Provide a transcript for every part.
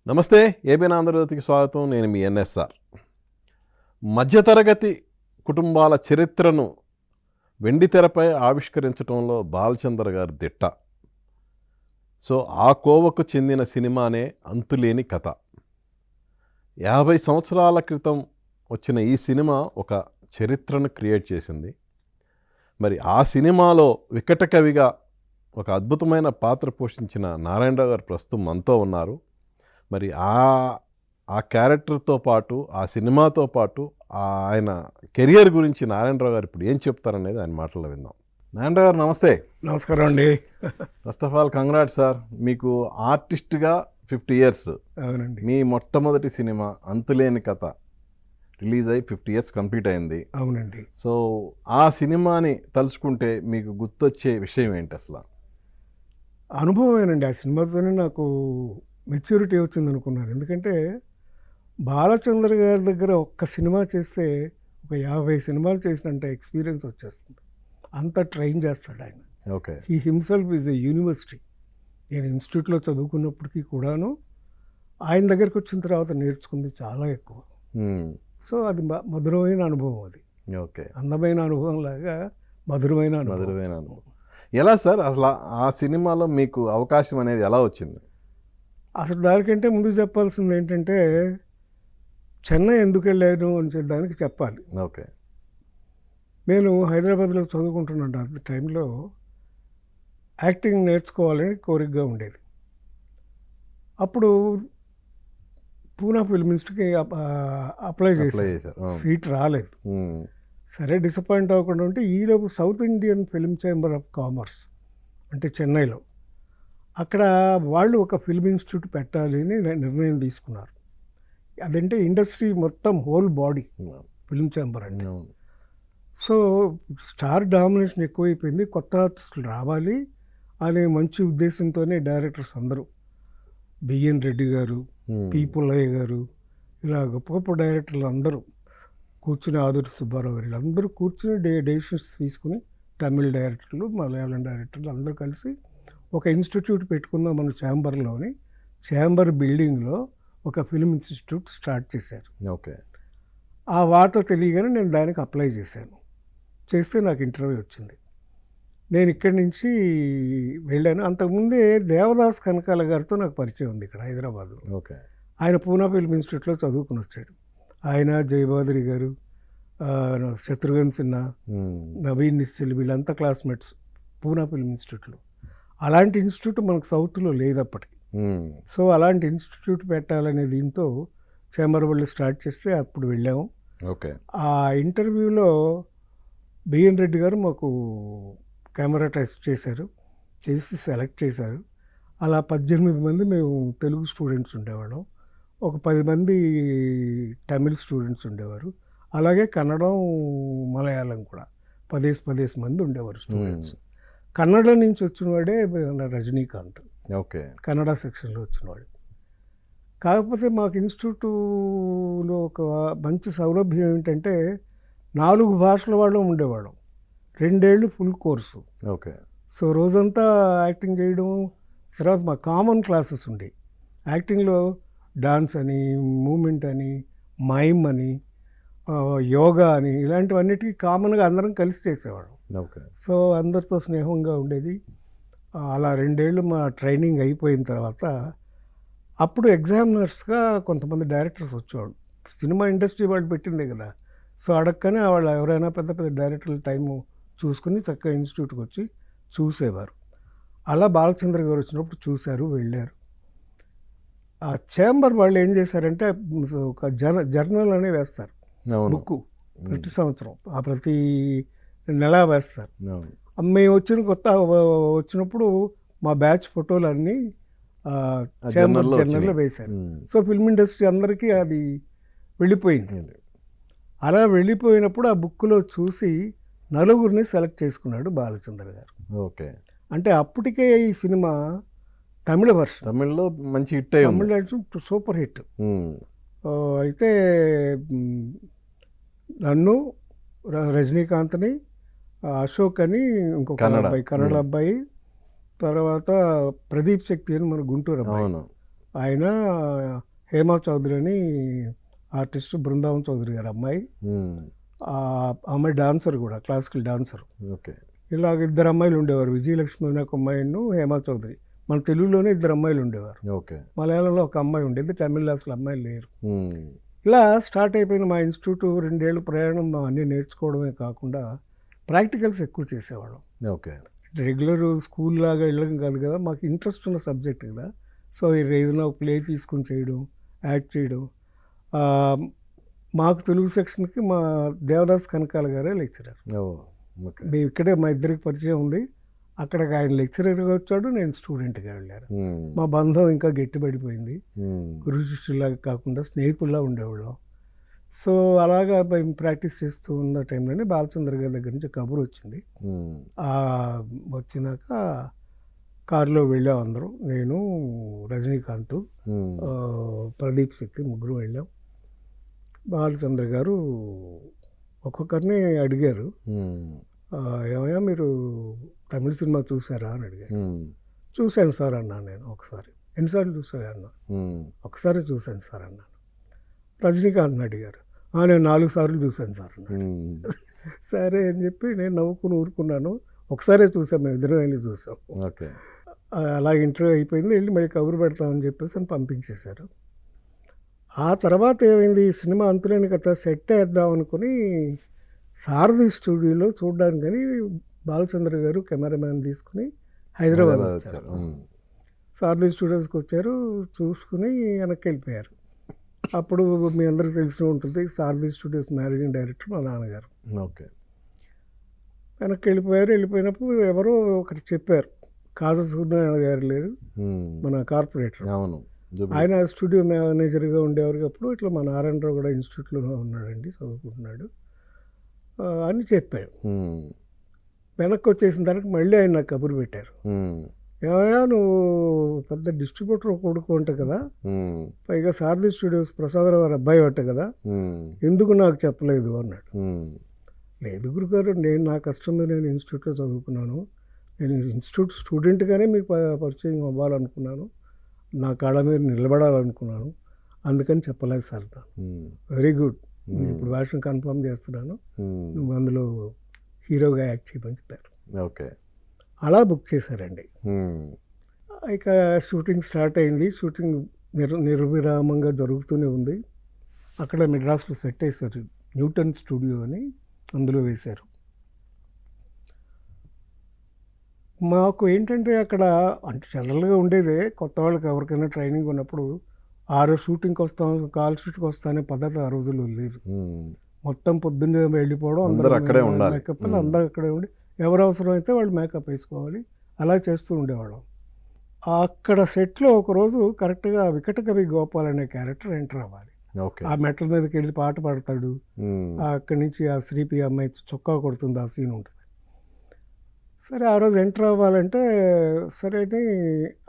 నమస్తే, ఏబిఎన్ ఆంధ్రజ్యోతికి స్వాగతం. నేను మీ ఎన్ఎస్ఆర్. మధ్యతరగతి కుటుంబాల చరిత్రను వెండితెరపై ఆవిష్కరించడంలో బాలచందర్ గారు దిట్ట. సో ఆ కోవకు చెందిన సినిమానే అంతులేని కథ. 50 సంవత్సరాల క్రితం వచ్చిన ఈ సినిమా ఒక చరిత్రను క్రియేట్ చేసింది. మరి ఆ సినిమాలో వికట కవిగా ఒక అద్భుతమైన పాత్ర పోషించిన నారాయణరావు గారు ప్రస్తుతం మనతో ఉన్నారు. మరి ఆ క్యారెక్టర్తో పాటు ఆ సినిమాతో పాటు ఆయన కెరియర్ గురించి నారాయణరావు గారు ఇప్పుడు ఏం చెప్తారనేది ఆయన మాటల్లో విందాం. నారాయణరావు గారు నమస్తే. నమస్కారం అండి. First of all congrats sir. మీకు ఆర్టిస్ట్గా 50 years. అవునండి. మీ మొట్టమొదటి సినిమా అంతులేని కథ రిలీజ్ అయ్యి 50 years కంప్లీట్ అయింది. అవునండి. సో ఆ సినిమాని తలుచుకుంటే మీకు గుర్తొచ్చే విషయం ఏంటి అసలు? అనుభవమేనండి. ఆ సినిమాతోనే నాకు మెచ్యూరిటీ వచ్చింది అనుకున్నాను. ఎందుకంటే బాలచంద్ర గారి దగ్గర ఒక్క సినిమా చేస్తే ఒక 50 సినిమాలు చేసినంత ఎక్స్పీరియన్స్ వచ్చేస్తుంది. అంత ట్రైన్ చేస్తాడు ఆయన. Okay. He himself is a university. నేను ఇన్స్టిట్యూట్లో చదువుకున్నప్పటికీ కూడాను ఆయన దగ్గరికి వచ్చిన తర్వాత నేర్చుకుంది చాలా ఎక్కువ. సో అది మధురమైన అనుభవం. అది ఓకే, అందమైన అనుభవం లాగా మధురమైన అనుభవం. ఎలా సార్ అసలు ఆ సినిమాలో మీకు అవకాశం అనేది ఎలా వచ్చింది? అసలు దానికంటే ముందు చెప్పాల్సింది ఏంటంటే చెన్నై ఎందుకు వెళ్ళాను అని దానికి చెప్పాలి. ఓకే. నేను హైదరాబాద్లో చదువుకుంటున్నాను. ఆ టైంలో యాక్టింగ్ నేర్చుకోవాలని కోరికగా ఉండేది. అప్పుడు పూనా ఫిల్మ్ ఇన్స్టిట్యూట్కి అప్లై చేశాను. సీట్ రాలేదు. సరే డిసప్పాయింట్ అవ్వకుండా ఉంటే ఈలోపు south Indian film chamber of commerce అంటే చెన్నైలో అక్కడ వాళ్ళు ఒక ఫిల్మ్ ఇన్స్టిట్యూట్ పెట్టాలి అని నిర్ణయం తీసుకున్నారు. అదంటే ఇండస్ట్రీ మొత్తం హోల్ బాడీ ఫిల్మ్ ఛాంబర్ అంటే. సో స్టార్ డామినేషన్ ఎక్కువైపోయింది. కొత్త ఆర్టిస్టులు రావాలి అనే మంచి ఉద్దేశంతోనే డైరెక్టర్స్ అందరూ బిఎన్ రెడ్డి గారు, పి పుల్లయ్య గారు, ఇలా గొప్ప గొప్ప డైరెక్టర్లు అందరూ కూర్చుని, ఆదుర్తి సుబ్బారావు గారు వీళ్ళందరూ కూర్చుని డెసిషన్స్ తీసుకుని, తమిళ డైరెక్టర్లు, మలయాళం డైరెక్టర్లు అందరూ కలిసి ఒక ఇన్స్టిట్యూట్ పెట్టుకుందాం మన ఛాంబర్లోని. ఛాంబర్ బిల్డింగ్లో ఒక ఫిల్మ్ ఇన్స్టిట్యూట్ స్టార్ట్ చేశారు. ఓకే. ఆ వార్త తెలియగానే నేను దానికి అప్లై చేశాను. చేస్తే నాకు ఇంటర్వ్యూ వచ్చింది. నేను ఇక్కడి నుంచి వెళ్ళాను. అంతకుముందే దేవదాస్ కనకాల గారితో నాకు పరిచయం ఉంది ఇక్కడ హైదరాబాద్లో. ఓకే. ఆయన పూనా ఫిల్మ్ ఇన్స్టిట్యూట్లో చదువుకుని వచ్చాడు. ఆయన, జయబాద్రి గారు, శత్రుఘ్న సిన్హా, నవీన్ నిశ్చల్ వీళ్ళంతా క్లాస్మేట్స్ పూనా ఫిల్మ్ ఇన్స్టిట్యూట్లో. అలాంటి ఇన్స్టిట్యూట్ మనకు సౌత్లో లేదు అప్పటికి. సో అలాంటి ఇన్స్టిట్యూట్ పెట్టాలనే దీంతో ఛాంబర్ వాళ్ళు స్టార్ట్ చేస్తే అప్పుడు వెళ్ళాము. ఓకే. ఆ ఇంటర్వ్యూలో బిఎన్ రెడ్డి గారు మాకు కెమెరా టెస్ట్ చేశారు, చేసి సెలెక్ట్ చేశారు. అలా 18 మంది మేము తెలుగు స్టూడెంట్స్ ఉండేవాళ్ళం. ఒక 10 మంది తమిళ్ స్టూడెంట్స్ ఉండేవారు. అలాగే కన్నడం, మలయాళం కూడా 10 మంది ఉండేవారు స్టూడెంట్స్. కన్నడ నుంచి వచ్చినవాడే రజనీకాంత్. ఓకే. కన్నడ సెక్షన్లో వచ్చినవాడు. కాకపోతే మాకు ఇన్స్టిట్యూట్లో ఒక మంచి సౌలభ్యం ఏంటంటే 4 భాషల వాళ్ళు ఉండేవాళ్ళం. 2 ఏళ్ళు ఫుల్ కోర్సు. ఓకే. సో రోజంతా యాక్టింగ్ చేయడం. తర్వాత మా కామన్ క్లాసెస్ ఉండేవి. యాక్టింగ్లో డాన్స్ అని, మూమెంట్ అని, మైమ్ అని, యోగా అని ఇలాంటివన్నిటికీ కామన్గా అందరం కలిసి చేసేవాళ్ళం. ఓకే. సో అందరితో స్నేహంగా ఉండేది. అలా 2 ఏళ్ళు మా ట్రైనింగ్ అయిపోయిన తర్వాత అప్పుడు ఎగ్జామినర్స్గా కొంతమంది డైరెక్టర్స్ వచ్చేవాళ్ళు. సినిమా ఇండస్ట్రీ వాళ్ళు పెట్టిందే కదా. సో అడగగానే వాళ్ళు ఎవరైనా పెద్ద పెద్ద డైరెక్టర్ల టైము చూసుకుని చక్కగా ఇన్స్టిట్యూట్కి వచ్చి చూసేవారు. అలా బాలచంద్ర గారు వచ్చినప్పుడు చూశారు, వెళ్ళారు. ఆ ఛాంబర్ వాళ్ళు ఏం చేశారంటే ఒక జర్నల్ అనే వేస్తారు, బుక్ ప్రతి సంవత్సరం, ప్రతి నెల వేస్తారు. మేము వచ్చినప్పుడు మా బ్యాచ్ ఫోటోలన్నీ ఛాంబర్ జర్నల్లో వేశారు. సో ఫిల్మ్ ఇండస్ట్రీ అందరికీ అది వెళ్ళిపోయింది. అలా వెళ్ళిపోయినప్పుడు ఆ బుక్లో చూసి 4 సెలెక్ట్ చేసుకున్నాడు బాలచంద్ర గారు. ఓకే. అంటే అప్పటికే ఈ సినిమా తమిళ వర్షన్, తమిళ్లో మంచి హిట్, తమిళ సూపర్ హిట్. అయితే నన్ను, రజనీకాంత్ని, అశోక్ అని ఇంకొక అబ్బాయి, కన్నడ అబ్బాయి, తర్వాత ప్రదీప్ శక్తి అని మన గుంటూరు అబ్బాయి, ఆయన హేమా చౌదరి అని ఆర్టిస్ట్, బృందావన్ చౌదరి గారు అమ్మాయి. ఆ అమ్మాయి డాన్సర్ కూడా, క్లాసికల్ డాన్సర్. ఓకే. ఇలాగ ఇద్దరు అమ్మాయిలు ఉండేవారు, విజయలక్ష్మి అనే ఒక అమ్మాయిను హేమా చౌదరి. మన తెలుగులోనే ఇద్దరు అమ్మాయిలు ఉండేవారు. ఓకే. మలయాళంలో ఒక అమ్మాయి ఉండేది, తమిళ్లో అసలు అమ్మాయిలు లేరు. ఇలా స్టార్ట్ అయిపోయిన మా ఇన్స్టిట్యూట్ 2 ఏళ్ళు ప్రయాణం అన్నీ నేర్చుకోవడమే కాకుండా ప్రాక్టికల్స్ ఎక్కువ చేసేవాళ్ళం. ఓకే. రెగ్యులర్ స్కూల్ లాగా వెళ్ళడం కాదు కదా, మాకు ఇంట్రెస్ట్ ఉన్న సబ్జెక్ట్ కదా. సో ఏదైనా ప్లే తీసుకుని చేయడం, యాక్ట్ చేయడం. మాకు తెలుగు సెక్షన్కి మా దేవదాస్ కనకాల గారే లెక్చరర్. మేము ఇక్కడే మా ఇద్దరికి పరిచయం ఉంది. అక్కడికి ఆయన లెక్చరర్గా వచ్చాడు, నేను స్టూడెంట్గా వెళ్ళాను. మా బంధం ఇంకా గట్టిపడిపోయింది. గురు శిష్యులాగా కాకుండా స్నేహితుల్లా ఉండేవాళ్ళం. సో అలాగా మేము ప్రాక్టీస్ చేస్తూ ఉన్న టైంలోనే బాలచంద్ర గారి దగ్గర నుంచి కబురు వచ్చింది. వచ్చినాక కారులో వెళ్ళాం అందరం, నేను, రజనీకాంత్, ప్రదీప్ శక్తి, ముగ్గురు వెళ్ళాం. బాలచంద్ర గారు ఒక్కొక్కరిని అడిగారు, ఏమయ్యా మీరు తమిళ సినిమా చూసారా అని అడిగారు. చూశాను సార్ అన్నాను నేను. ఒకసారి. ఎన్నిసార్లు చూసాను అన్నా. ఒకసారి చూశాను సార్ అన్నాను. రజనీకాంత్ని అడిగారు. నేను 4 సార్లు చూశాను సార్ అన్నాడు. సరే అని చెప్పి నేను నవ్వుకుని ఊరుకున్నాను. ఒకసారే చూసాం, మేము ఇద్దరం వెళ్ళి చూసాం. అలా ఇంటర్వ్యూ అయిపోయింది, వెళ్ళి మళ్ళీ కబురు పెడతామని చెప్పేసి అని పంపించేశారు. ఆ తర్వాత ఏమైంది, ఈ సినిమా అంతులేని కథ సెట్ వేద్దాం అనుకుని సారథి స్టూడియోలో చూడడానికి కానీ బాలచంద్ర గారు కెమెరామ్యాన్ తీసుకుని హైదరాబాద్ వచ్చారు. సారథి స్టూడియోస్కి వచ్చారు, చూసుకుని వెనక్కి వెళ్ళిపోయారు. అప్పుడు మీ అందరికీ తెలిసి ఉంటుంది, సారథి స్టూడియోస్ మేనేజింగ్ డైరెక్టర్ మా నాన్నగారు. ఓకే. వెనక్కి వెళ్ళిపోయారు. వెళ్ళిపోయినప్పుడు ఎవరో ఒకటి చెప్పారు, కాజా సూర్యనారాయణ గారు లేరు, మన కార్పొరేటర్. ఆయన స్టూడియో మేనేజర్గా ఉండేవారు. అప్పుడు ఇట్లా మా నారాయణరావు కూడా ఇన్స్టిట్యూట్లో ఉన్నాడండి, చదువుకుంటున్నాడు అని చెప్పారు. వెనక్కి వచ్చేసిన తర్వాత మళ్ళీ ఆయన నాకు కబురు పెట్టారు, ఏమయ్యా నువ్వు పెద్ద డిస్ట్రిబ్యూటర్ కొడుకు ఉంటా కదా, పైగా సారథి స్టూడియోస్ ప్రసాదరావు గారు అబ్బాయి పట్ట కదా, ఎందుకు నాకు చెప్పలేదు అన్నాడు. లేదు గురుగారు, నేను నా కష్టం మీద నేను ఇన్స్టిట్యూట్లో చదువుకున్నాను, నేను ఇన్స్టిట్యూట్ స్టూడెంట్గానే మీకు పరిచయం అవ్వాలనుకున్నాను, నా కాళ్ళ మీద నిలబడాలనుకున్నాను, అందుకని చెప్పలేదు సార్. వెరీ గుడ్, మీరు ఇప్పుడు వేషన్ కన్ఫర్మ్ చేస్తున్నాను, నువ్వు అందులో హీరోగా యాక్ట్ చేయమని చెప్పారు. ఓకే. అలా బుక్ చేశారండి. ఇక షూటింగ్ స్టార్ట్ అయింది. షూటింగ్ నిర్విరామంగా జరుగుతూనే ఉంది. అక్కడ మెడ్రాస్లో సెట్ వేశారు, న్యూటన్ స్టూడియో అని, అందులో వేశారు. మాకు ఏంటంటే అక్కడ అంటే జనరల్గా ఉండేదే, కొత్త వాళ్ళకి ఎవరికైనా ట్రైనింగ్ ఉన్నప్పుడు 6 షూటింగ్కి వస్తాం, కాల్ షూట్కి వస్తానే పద్ధతి ఆ రోజుల్లో లేదు. మొత్తం పొద్దున్నే వెళ్ళిపోవడం, అందరూ అక్కడే ఉండాలి, మేకప్ అందరూ అక్కడే ఉండి ఎవరు అవసరం అయితే వాళ్ళు మేకప్ వేసుకోవాలి, అలా చేస్తూ ఉండేవాళ్ళం. అక్కడ సెట్లో ఒకరోజు కరెక్ట్గా వికట కవి గోపాల్ అనే క్యారెక్టర్ ఎంటర్ అవ్వాలి. ఆ మెట్ల మీదకి వెళ్ళి పాట పాడతాడు, అక్కడి నుంచి ఆ శ్రీపి అమ్మాయి చొక్కా కొడుతుంది, ఆ సీన్ ఉంటుంది. సరే ఆ రోజు ఎంటర్ అవ్వాలంటే సరే అని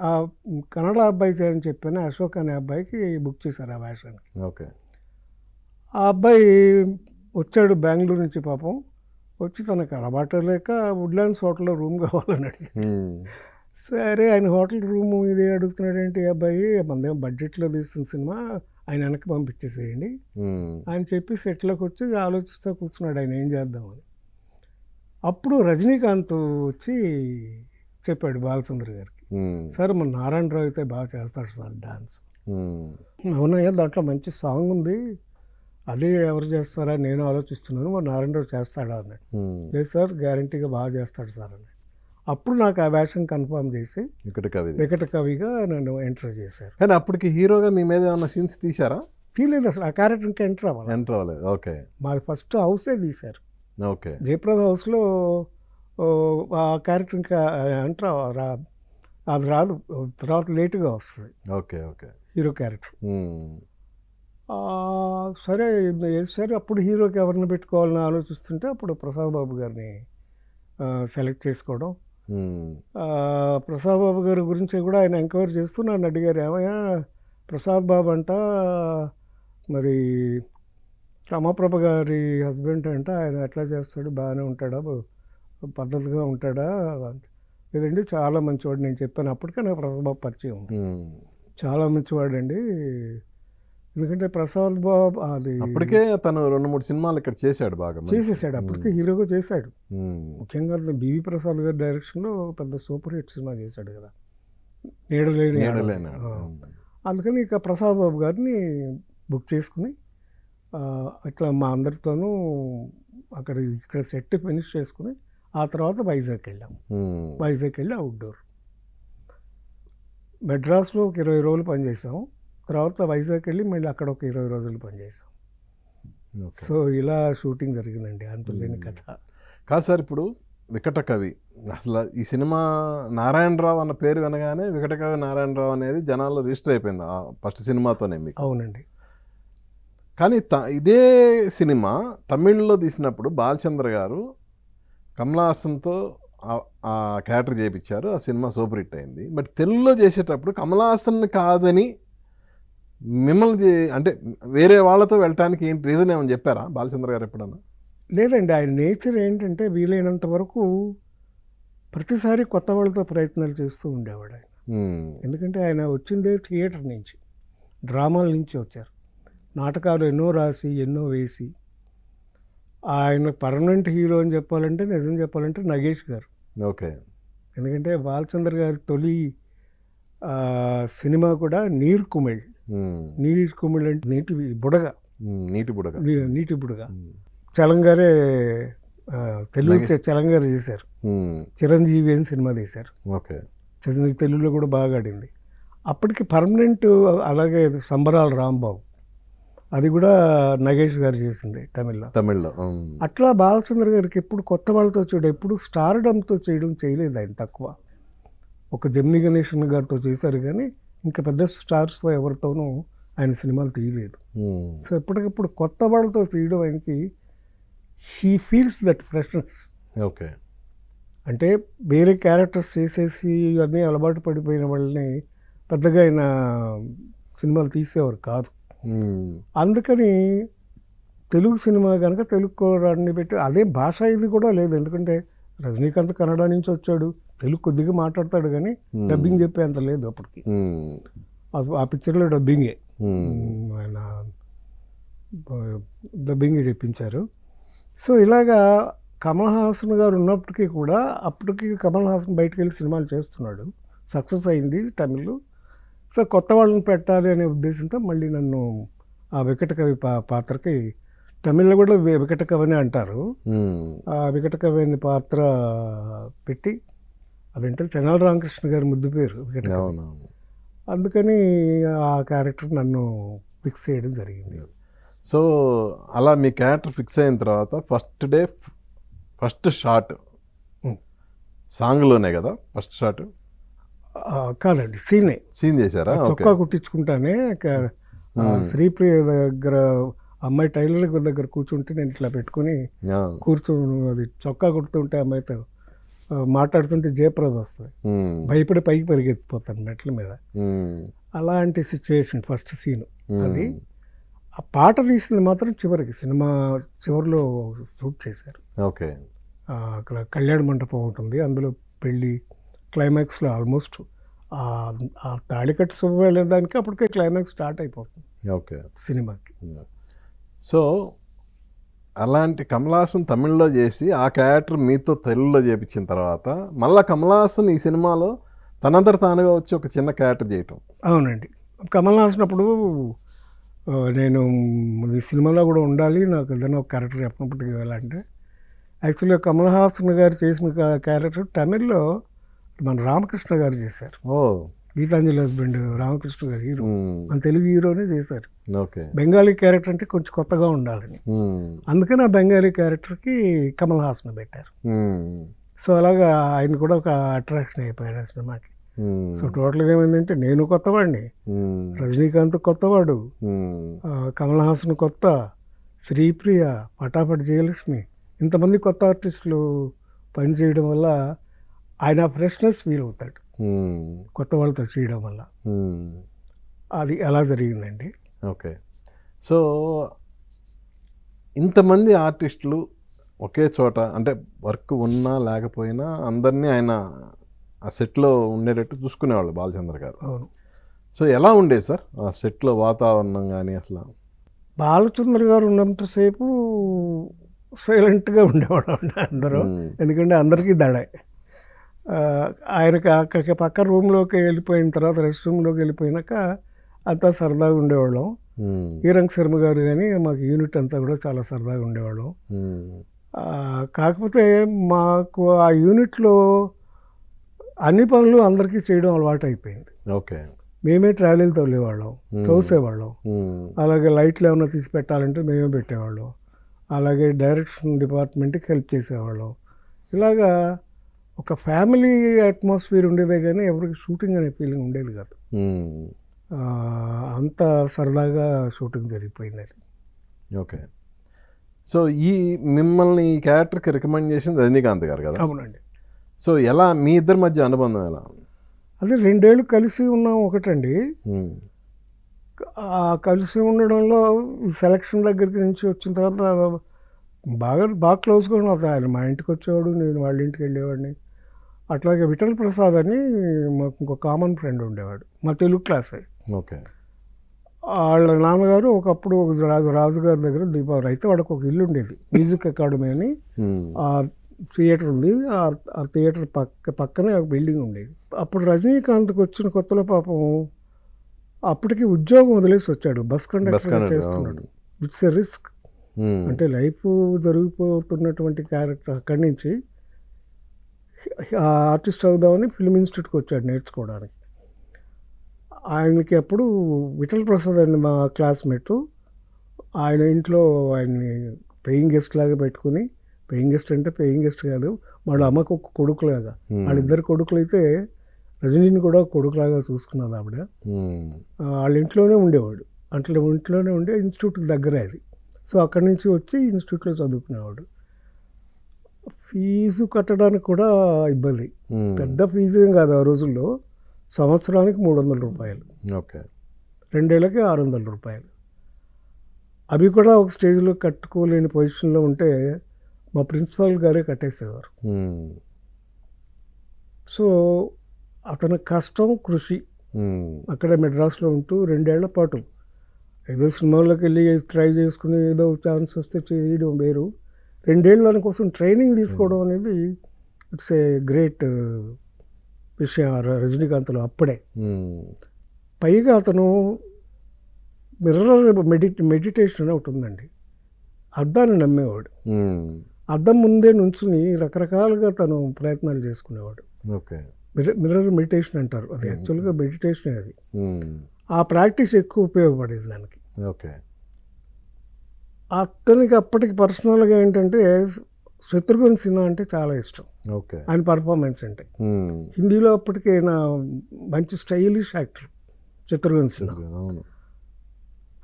ఆ కన్నడ అబ్బాయి అని చెప్పాను, అశోక్ అనే అబ్బాయికి బుక్ చేశారు ఆ వేషానికి. ఓకే. ఆ అబ్బాయి వచ్చాడు బెంగళూరు నుంచి, పాపం వచ్చి తనకు అలవాటు లేక వుడ్లాండ్స్ హోటల్లో రూమ్ కావాలని అడిగాడు. సరే ఆయన హోటల్ రూమ్ ఇది అడుగుతున్నాడేంటి అబ్బాయి, మనదేమో బడ్జెట్లో తీస్తున్న సినిమా, ఆయన వెనక్కి పంపించేసేయండి అని చెప్పి సెట్లోకి వచ్చి ఆలోచిస్తూ కూర్చున్నాడు ఆయన ఏం చేద్దామని. అప్పుడు రజనీకాంత్ వచ్చి చెప్పాడు బాలచంద్ర గారికి, సార్ మన నారాయణరావు అయితే బాగా చేస్తాడు సార్ డాన్స్. అవునయ్యా, దాంట్లో మంచి సాంగ్ ఉంది, అదే ఎవరు చేస్తారా నేను ఆలోచిస్తున్నాను, మరి నారాయణరావు చేస్తాడా అన్నాడు. లేదు సార్, గ్యారంటీగా బాగా చేస్తాడు సార్ అన్నాడు. అప్పుడు నాకు ఆ వేషం కన్ఫర్మ్ చేసి వికట కవిగా నన్ను ఎంటర్ చేశారు. కానీ అప్పటికి హీరోగా మీ మీద ఏమన్నా సీన్స్ తీశారా? తీయలేదు అసలు, ఆ క్యారెక్టర్ ఇంకా ఎంటర్ అవ్వలేదు. ఓకే. మాది ఫస్ట్ హౌసే తీశారు. ఓకే. జయప్రద హౌస్లో ఆ క్యారెక్టర్ ఇంకా ఎంటర్ అది రాదు, తర్వాత లేటుగా వస్తుంది. ఓకే. ఓకే. Hero character. సరే సరే అప్పుడు హీరోకి ఎవరిని పెట్టుకోవాలని ఆలోచిస్తుంటే అప్పుడు ప్రసాద్ బాబు గారిని సెలెక్ట్ చేసుకోవడం. ప్రసాద్ బాబు గారి గురించి కూడా ఆయన ఎంక్వైరీ చేస్తూ నన్ను అడిగారు, ఏమయ్యా ప్రసాద్ బాబు అంట మరి రమాప్రభ గారి హస్బెండ్ అంట, ఆయన ఎట్లా చేస్తాడు, బాగానే ఉంటాడా, పద్ధతిగా ఉంటాడా? లేదండి చాలా మంచివాడు నేను చెప్పాను. అప్పటికే నాకు ప్రసాద్ బాబు పరిచయం ఉంది, చాలా మంచివాడండి. ఎందుకంటే ప్రసాద్ బాబు అది అప్పటికే తను 2-3 సినిమాలు ఇక్కడ చేశాడు బాగా మంచి. చేసేసాడు, అప్పటికే హీరోగా చేశాడు. ఉమ్. ముఖ్యంగా బివి ప్రసాద్ గారి డైరెక్షన్లో పెద్ద సూపర్ హిట్ సినిమా చేశాడు కదా, నీడలేని ఆడవాళ్ళు. నీడలేని ఆడ. అందుకని ఇక ప్రసాద్ బాబు గారిని బుక్ చేసుకుని ఇట్లా మా అందరితోనూ ఇక్కడ సెట్ ఫినిష్ చేసుకుని ఆ తర్వాత వైజాగ్ వెళ్ళాము. వైజాగ్ వెళ్ళి అవుట్డోర్, మెడ్రాస్లో ఒక 20 రోజులు పనిచేసాము. తర్వాత వైజాగ్ వెళ్ళి మళ్ళీ అక్కడ ఒక 20 రోజులు పనిచేసాం. సో ఇలా షూటింగ్ జరిగిందండి అంతులేని కథ. కాదు సార్, ఇప్పుడు వికట కవి, అసలు ఈ సినిమా నారాయణరావు అన్న పేరు వినగానే వికట కవి నారాయణరావు అనేది జనాల్లో రిజిస్టర్ అయిపోయింది ఆ ఫస్ట్ సినిమాతోనే మీకు. అవునండి. కానీ ఇదే సినిమా తమిళ్లో తీసినప్పుడు బాలచంద్ర గారు కమల్ హాసన్తో ఆ క్యారెక్టర్ చేయించారు, ఆ సినిమా సూపర్ హిట్ అయింది. బట్ తెలుగులో చేసేటప్పుడు కమల్ హాసన్ కాదని మిమ్మల్ని అంటే వేరే వాళ్ళతో వెళ్ళటానికి ఏంటి రీజన్ ఏమని చెప్పారా బాలచంద్ర గారు ఎప్పుడన్నా? లేదండి, ఆయన నేచర్ ఏంటంటే వీలైనంత వరకు ప్రతిసారి కొత్త వాళ్ళతో ప్రయత్నాలు చేస్తూ ఉండేవాడు ఆయన. ఎందుకంటే ఆయన వచ్చిందే థియేటర్ నుంచి, డ్రామాల నుంచి వచ్చారు. నాటకాలు ఎన్నో రాసి ఎన్నో వేసి, ఆయన పర్మనెంట్ హీరో అని చెప్పాలంటే నిజం చెప్పాలంటే నగేష్ గారు. ఓకే. ఎందుకంటే బాలచంద్ర గారి తొలి సినిమా కూడా నీరు కుమిళ్. నీరు కుమిళ్ అంటే నీటి బుడగ, నీటి బుడగ. చలంగారే తెలుగు చలంగారు చేశారు. చిరంజీవి అని సినిమా తీశారు. ఓకే. తెలుగులో కూడా బాగా ఆడింది. అప్పటికి పర్మనెంట్. అలాగే సంబరాల రాంబాబు, అది కూడా నగేష్ గారు చేసింది తమిళ్లో. అట్లా బాలచంద్ర గారికి ఎప్పుడు కొత్త వాళ్ళతో ఎప్పుడు స్టార్డమ్తో చేయలేదు ఆయన, తక్కువ. ఒక జెమిని గణేషన్ గారితో చేశారు కానీ ఇంకా పెద్ద స్టార్స్తో ఎవరితోనూ ఆయన సినిమాలు తీయలేదు. సో ఎప్పటికప్పుడు కొత్త వాళ్ళతో తీయడం ఆయనకి, he feels that freshness. Okay. అంటే వేరే క్యారెక్టర్స్ చేసేసి అన్నీ అలవాటు పడిపోయిన వాళ్ళని పెద్దగా ఆయన సినిమాలు తీసేవారు కాదు. అందుకని తెలుగు సినిమా కనుక తెలుగు కుర్రాడిని పెట్టి, అదే భాష ఇది కూడా లేదు. ఎందుకంటే రజనీకాంత్ కన్నడ నుంచి వచ్చాడు, తెలుగు కొద్దిగా మాట్లాడతాడు కానీ డబ్బింగ్ చెప్పే అంత లేదు అప్పటికి. ఆ పిక్చర్లో డబ్బింగే, ఆయన డబ్బింగే చెప్పించారు. సో ఇలాగా కమల్ హాసన్ గారు ఉన్నప్పటికీ కూడా, అప్పటికి కమల్ హాసన్ బయటకు వెళ్ళి సినిమాలు చేస్తున్నాడు, సక్సెస్ అయింది తమిళ్. సో కొత్త వాళ్ళని పెట్టాలి అనే ఉద్దేశంతో మళ్ళీ నన్ను ఆ వికట కవి పాత్రకి, తమిళ్లో కూడా వికట కవి అని అంటారు, ఆ వికట కవి అనే పాత్ర పెట్టి, అదంటే తెనాలి రామకృష్ణ గారి ముద్దు పేరు వికట కవి. అందుకని ఆ క్యారెక్టర్ నన్ను ఫిక్స్ చేయడం జరిగింది. సో అలా మీ క్యారెక్టర్ ఫిక్స్ అయిన తర్వాత ఫస్ట్ షాట్ సాంగ్లోనే కదా? ఫస్ట్ షాట్ కాదండి, సీన్ చేశారా? చొక్కా కుట్టించుకుంటానే శ్రీప్రియ దగ్గర, అమ్మాయి టైలర్ దగ్గర కూర్చుంటే నేను ఇట్లా పెట్టుకుని అది చొక్కా కుడుతుంటే అమ్మాయితో మాట్లాడుతుంటే జయప్రద వస్తుంది, భయపడి పైకి పరిగెత్తిపోతాను మెట్ల మీద. అలాంటి సిచ్యువేషన్ ఫస్ట్ సీను అది. ఆ పాట తీసింది మాత్రం సినిమా చివరిలో షూట్ చేశారు. ఓకే. అక్కడ కళ్యాణ మండపం ఉంటుంది, అందులో పెళ్ళి క్లైమాక్స్లో ఆల్మోస్ట్ ఆ తాళికట్టు శుభ వెళ్ళడానికి అప్పటికే క్లైమాక్స్ స్టార్ట్ అయిపోతుంది ఓకే సినిమాకి. సో అలాంటి కమల్ హాసన్ తమిళ్లో చేసి ఆ క్యారెక్టర్ మీతో తెలుగులో చేపించిన తర్వాత మళ్ళీ కమల్ హాసన్ ఈ సినిమాలో తనంతట తానుగా వచ్చి ఒక చిన్న క్యారెక్టర్ చేయటం. అవునండి, కమల్ హాసన్ అప్పుడు నేను ఈ సినిమాలో కూడా ఉండాలి, నాకు ఏదైనా ఒక క్యారెక్టర్ చెప్పినప్పటికీ వెళ్ళాలంటే, యాక్చువల్గా కమల్ హాసన్ గారు చేసిన క్యారెక్టర్ తమిళ్లో మన రామకృష్ణ గారు చేశారు. గీతాంజలి హస్బెండ్ రామకృష్ణ గారు హీరో, మన తెలుగు హీరోనే చేశారు. బెంగాలీ క్యారెక్టర్ అంటే కొంచెం కొత్తగా ఉండాలని, అందుకని ఆ బెంగాలీ క్యారెక్టర్కి కమల్ హాసన్ పెట్టారు. సో అలాగా ఆయన కూడా ఒక అట్రాక్షన్ అయిపోయారు ఆ సినిమాకి. సో టోటల్గా ఏమైందంటే నేను కొత్తవాడిని, రజనీకాంత్ కొత్తవాడు, కమల్ హాసన్ కొత్త, శ్రీప్రియ, పటాపట్ జయలక్ష్మి, ఇంతమంది కొత్త ఆర్టిస్టులు పనిచేయడం వల్ల ఆయన ఫ్రెష్నెస్ ఫీల్ అవుతాడు కొత్త వాళ్ళతో చేయడం వల్ల. అది ఎలా జరిగిందండి. ఓకే. సో ఇంతమంది ఆర్టిస్టులు ఒకే చోట, అంటే వర్క్ ఉన్నా లేకపోయినా అందరినీ ఆయన ఆ సెట్లో ఉండేటట్టు చూసుకునేవాళ్ళు బాలచంద్ర గారు. అవును. సో ఎలా ఉండేది సార్ ఆ సెట్లో వాతావరణం కానీ అసలు? బాలచంద్ర గారు ఉన్నంతసేపు సైలెంట్గా ఉండేవాడు అందరూ, ఎందుకంటే అందరికీ దడే. ఆయనకి పక్క రూమ్లోకి వెళ్ళిపోయిన తర్వాత రెస్ట్ రూమ్లోకి వెళ్ళిపోయినాక అంతా సరదాగా ఉండేవాళ్ళం. ఈరంగ్ శర్మ గారు కానీ మాకు యూనిట్ అంతా కూడా చాలా సరదాగా ఉండేవాళ్ళం. కాకపోతే మాకు ఆ యూనిట్లో అన్ని పనులు అందరికీ చేయడం అలవాటు అయిపోయింది. ఓకే. మేమే ట్రాలీలు తోలేవాళ్ళం, తోసేవాళ్ళం. అలాగే లైట్లు ఏమైనా తీసి పెట్టాలంటే మేమే పెట్టేవాళ్ళం. అలాగే డైరెక్షన్ డిపార్ట్మెంట్కి హెల్ప్ చేసేవాళ్ళం. ఇలాగా ఒక ఫ్యామిలీ అట్మాస్ఫియర్ ఉండేదే కానీ ఎవరికి షూటింగ్ అనే ఫీలింగ్ ఉండేది కాదు. అంత సరదాగా షూటింగ్ జరిగిపోయింది. ఓకే. సో మిమ్మల్ని ఈ క్యారెక్టర్కి రికమెండ్ చేసింది రజనీకాంత్ గారు కదా? అవునండి. సో ఎలా మీ ఇద్దరి మధ్య అనుబంధం ఎలా? అదే 2 ఏళ్ళు కలిసి ఉన్నాం ఒకటండి. కలిసి ఉండడంలో సెలక్షన్ దగ్గరికి నుంచి వచ్చిన తర్వాత బాగా క్లోజ్గా ఉన్నాం. ఆయన మా ఇంటికి వచ్చేవాడు, నేను వాళ్ళ ఇంటికి వెళ్ళేవాడిని. అట్లాగే విఠల్ ప్రసాద్ అని మాకు ఇంకో కామన్ ఫ్రెండ్ ఉండేవాడు, మా తెలుగు క్లాసే. ఓకే. వాళ్ళ నాన్నగారు ఒకప్పుడు రాజుగారి దగ్గర దీపావళి అయితే వాడికి ఒక ఇల్లు ఉండేది, మ్యూజిక్ అకాడమీ అని. ఆ థియేటర్ ఉంది, ఆ థియేటర్ పక్కనే ఒక బిల్డింగ్ ఉండేది. అప్పుడు రజనీకాంత్కి వచ్చిన కొత్తలో పాపం అప్పటికి ఉద్యోగం వదిలేసి వచ్చాడు, బస్ కండక్టర్ చేస్తున్నాడు. ఇట్స్ ఎ రిస్క్, అంటే లైఫ్ జరిగిపోతున్నటువంటి క్యారెక్టర్. అక్కడి నుంచి ఆర్టిస్ట్ అవుదామని ఫిల్మ్ ఇన్స్టిట్యూట్కి వచ్చాడు నేర్చుకోవడానికి. ఆయనకి అప్పుడు విఠల్ ప్రసాద్ అని మా క్లాస్మేటు, ఆయన ఇంట్లో ఆయన్ని పేయింగ్ గెస్ట్ లాగా పెట్టుకుని, పేయింగ్ గెస్ట్ అంటే పేయింగ్ గెస్ట్ కాదు, వాళ్ళ అమ్మకు ఒక కొడుకులాగా, వాళ్ళిద్దరు కొడుకులు అయితే రజనీని కూడా కొడుకులాగా చూసుకున్నది ఆవిడ. వాళ్ళ ఇంట్లోనే ఉండేవాడు, ఇంట్లోనే ఉండే ఇన్స్టిట్యూట్కి దగ్గరే అది. సో అక్కడి నుంచి వచ్చి ఇన్స్టిట్యూట్లో చదువుకునేవాడు. ఫీజు కట్టడానికి కూడా ఇబ్బంది, పెద్ద ఫీజు ఏం కాదు ఆ రోజుల్లో. సంవత్సరానికి 300 రూపాయలు, ఓకే, 2 ఏళ్ళకి 600 రూపాయలు. అవి కూడా ఒక స్టేజ్లో కట్టుకోలేని పొజిషన్లో ఉంటే మా ప్రిన్సిపాల్ గారే కట్టేసేవారు. సో అతని కష్టం, కృషి అక్కడే మెడ్రాస్లో ఉంటూ 2 ఏళ్ల పాటు ఏదో సినిమాల్లోకి వెళ్ళి ట్రై చేసుకుని ఏదో ఛాన్స్ వస్తే చేయడం వేరు. 2 ఏళ్ళు దానికోసం ట్రైనింగ్ తీసుకోవడం అనేది ఇట్స్ ఏ గ్రేట్ విషయం రజనీకాంత్లో అప్పుడే. పైగా అతను మిర్రర్ మెడిటేషన్ అని ఒకటి ఉందండి, అద్దాన్ని నమ్మేవాడు. అద్దం ముందే నుంచుని రకరకాలుగా తను ప్రయత్నాలు చేసుకునేవాడు. ఓకే. మిర్రర్ మెడిటేషన్ అంటారు, అది యాక్చువల్గా మెడిటేషన్. అది ఆ ప్రాక్టీస్ ఎక్కువ ఉపయోగపడేది దానికి. ఓకే. అతనికి అప్పటికి పర్సనల్గా ఏంటంటే శత్రుఘ్న సిన్హా అంటే చాలా ఇష్టం. ఓకే. ఆయన పర్ఫార్మెన్స్ అంటే హిందీలో అప్పటికి ఆయన మంచి stylish actor Shatrughna Sinha.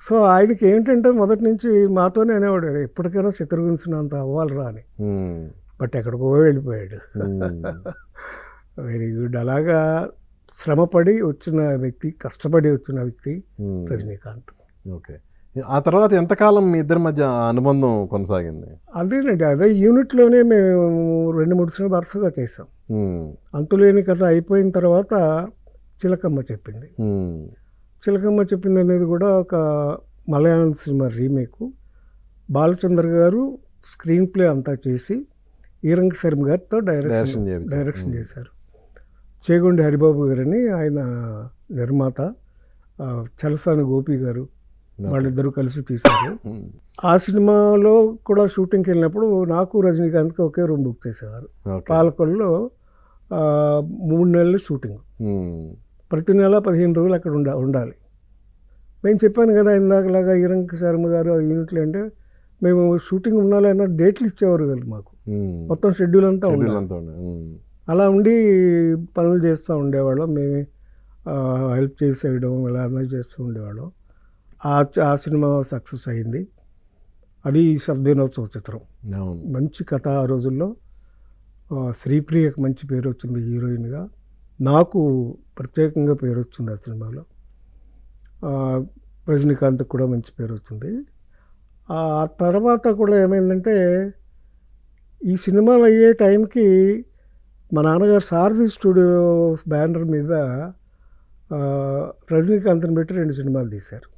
So ఆయనకి ఏంటంటే మొదటి నుంచి మాతోనే అనేవాడు, ఎప్పటికైనా శత్రుఘ్న సిన్హా అంత అవ్వాలిరా అని. బట్ ఎక్కడికో వెళ్ళిపోయాడు. Very good. అలాగా శ్రమపడి వచ్చిన వ్యక్తి, కష్టపడి వచ్చిన వ్యక్తి రజనీకాంత్. ఓకే. ఆ తర్వాత ఎంతకాలం మీ ఇద్దరి మధ్య అనుబంధం కొనసాగింది? అదేనండి, అదే యూనిట్లోనే మేము 2-3 సినిమాలు వరుసగా చేసాం. అంతులేని కథ అయిపోయిన తర్వాత చిలకమ్మ చెప్పింది. చిలకమ్మ చెప్పింది అనేది కూడా ఒక మలయాళం సినిమా రీమేకు. బాలచంద్ర గారు స్క్రీన్ ప్లే అంతా చేసి ఈరంగ్ శర్మ గారితో డైరెక్షన్ చేశారు. చేగొండి హరిబాబు గారని ఆయన నిర్మాత, చలసాని గోపి గారు, వాళ్ళిద్దరూ కలిసి తీశారు. ఆ సినిమాలో కూడా షూటింగ్కి వెళ్ళినప్పుడు నాకు రజనీకాంత్కి ఒకే రూమ్ బుక్ చేసేవారు. పాలకొల్లో 3 నెలలు షూటింగ్, ప్రతి నెల 15 రోజులు అక్కడ ఉండాలి. నేను చెప్పాను కదా ఇందాకలాగా ఈరంగ్ శర్మ గారు ఆ యూనిట్లు అంటే మేము షూటింగ్ ఉండాలన్నా డేట్లు ఇచ్చేవారు కదా మాకు, మొత్తం షెడ్యూల్ అంతా ఉండాలి. అలా ఉండి పనులు చేస్తూ ఉండేవాళ్ళం, మేమే హెల్ప్ చేసేయడం ఇలా అన్నీ చేస్తూ ఉండేవాళ్ళం. ఆ సినిమా సక్సెస్ అయింది. అది శబ్దదినోత్సవ చిత్రం, మంచి కథ. ఆ రోజుల్లో శ్రీప్రియకి మంచి పేరు వచ్చింది హీరోయిన్గా, నాకు ప్రత్యేకంగా పేరు వచ్చింది ఆ సినిమాలో. రజనీకాంత్కి కూడా మంచి పేరు వచ్చింది. ఆ తర్వాత కూడా ఏమైందంటే ఈ సినిమాలు అయ్యే టైంకి మా నాన్నగారు సారథి స్టూడియోస్ బ్యానర్ మీద రజనీకాంత్ని పెట్టి 2 సినిమాలు తీశారు.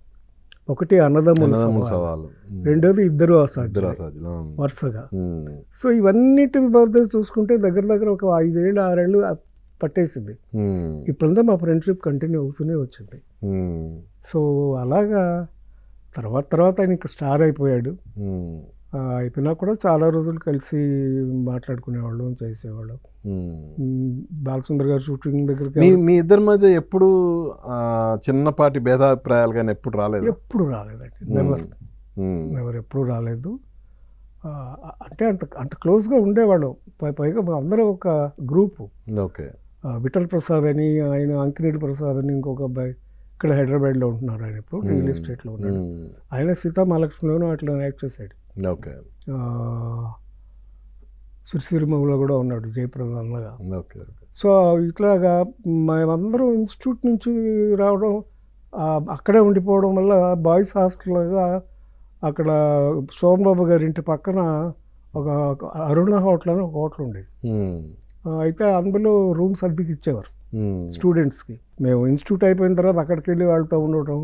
ఒకటి అన్నదమ్ముల అన్నదమ్ముల సవాలు, సవాలు. రెండోది ఇద్దరు ఇద్దరు అసాధ్యులే అసాధ్యులు. వరుసగా. సో ఇవన్నిటి మధ్య చూసుకుంటే దగ్గర దగ్గర ఒక 5 ఏళ్ళు 6 ఏళ్ళు పట్టేసింది. ఇప్పుడంతా మా ఫ్రెండ్షిప్ కంటిన్యూ అవుతూనే వచ్చింది. సో అలాగా తర్వాత ఆయన ఇంకా స్టార్ అయిపోయాడు. అయిపోయినా కూడా చాలా రోజులు కలిసి మాట్లాడుకునేవాళ్ళం, చేసేవాళ్ళం. బాలచంద్ర గారు షూటింగ్ దగ్గరికి మీ ఇద్దరి మధ్య ఎప్పుడు చిన్నపాటి భేదాభిప్రాయాలు కానీ ఎప్పుడు రాలేదు? ఎప్పుడు రాలేదండి. నెవర్ ఎప్పుడు రాలేదు. అంటే అంత క్లోజ్గా ఉండేవాళ్ళం. పైగా అందరూ ఒక గ్రూపు. ఓకే. విఠల్ ప్రసాద్ అని, ఆయన అంకినేని ప్రసాద్ అని ఇంకొక అబ్బాయి ఇక్కడ హైదరాబాద్లో ఉంటున్నారు. ఆయన ఇప్పుడు రియల్ ఎస్టేట్లో ఉన్నాడు. ఆయన సీతా మహాలక్ష్మిలోనూ అట్లా యాక్ట్ చేశాడు. ఓకే. సిరిసిరిమలో కూడా ఉన్నాడు జయప్రద అన్నగా. ఓకే. సో ఇట్లాగా మేమందరం ఇన్స్టిట్యూట్ నుంచి రావడం, అక్కడే ఉండిపోవడం వల్ల బాయ్స్ హాస్టల్గా అక్కడ సోమబాబు గారి ఇంటి పక్కన ఒక అరుణ హోటల్ అని ఒక హోటల్ ఉండేది. అయితే అందులో రూమ్స్ అద్దెకి ఇచ్చేవారు స్టూడెంట్స్కి. మేము ఇన్స్టిట్యూట్ అయిపోయిన తర్వాత అక్కడికి వెళ్ళి వాళ్ళతో ఉండటం,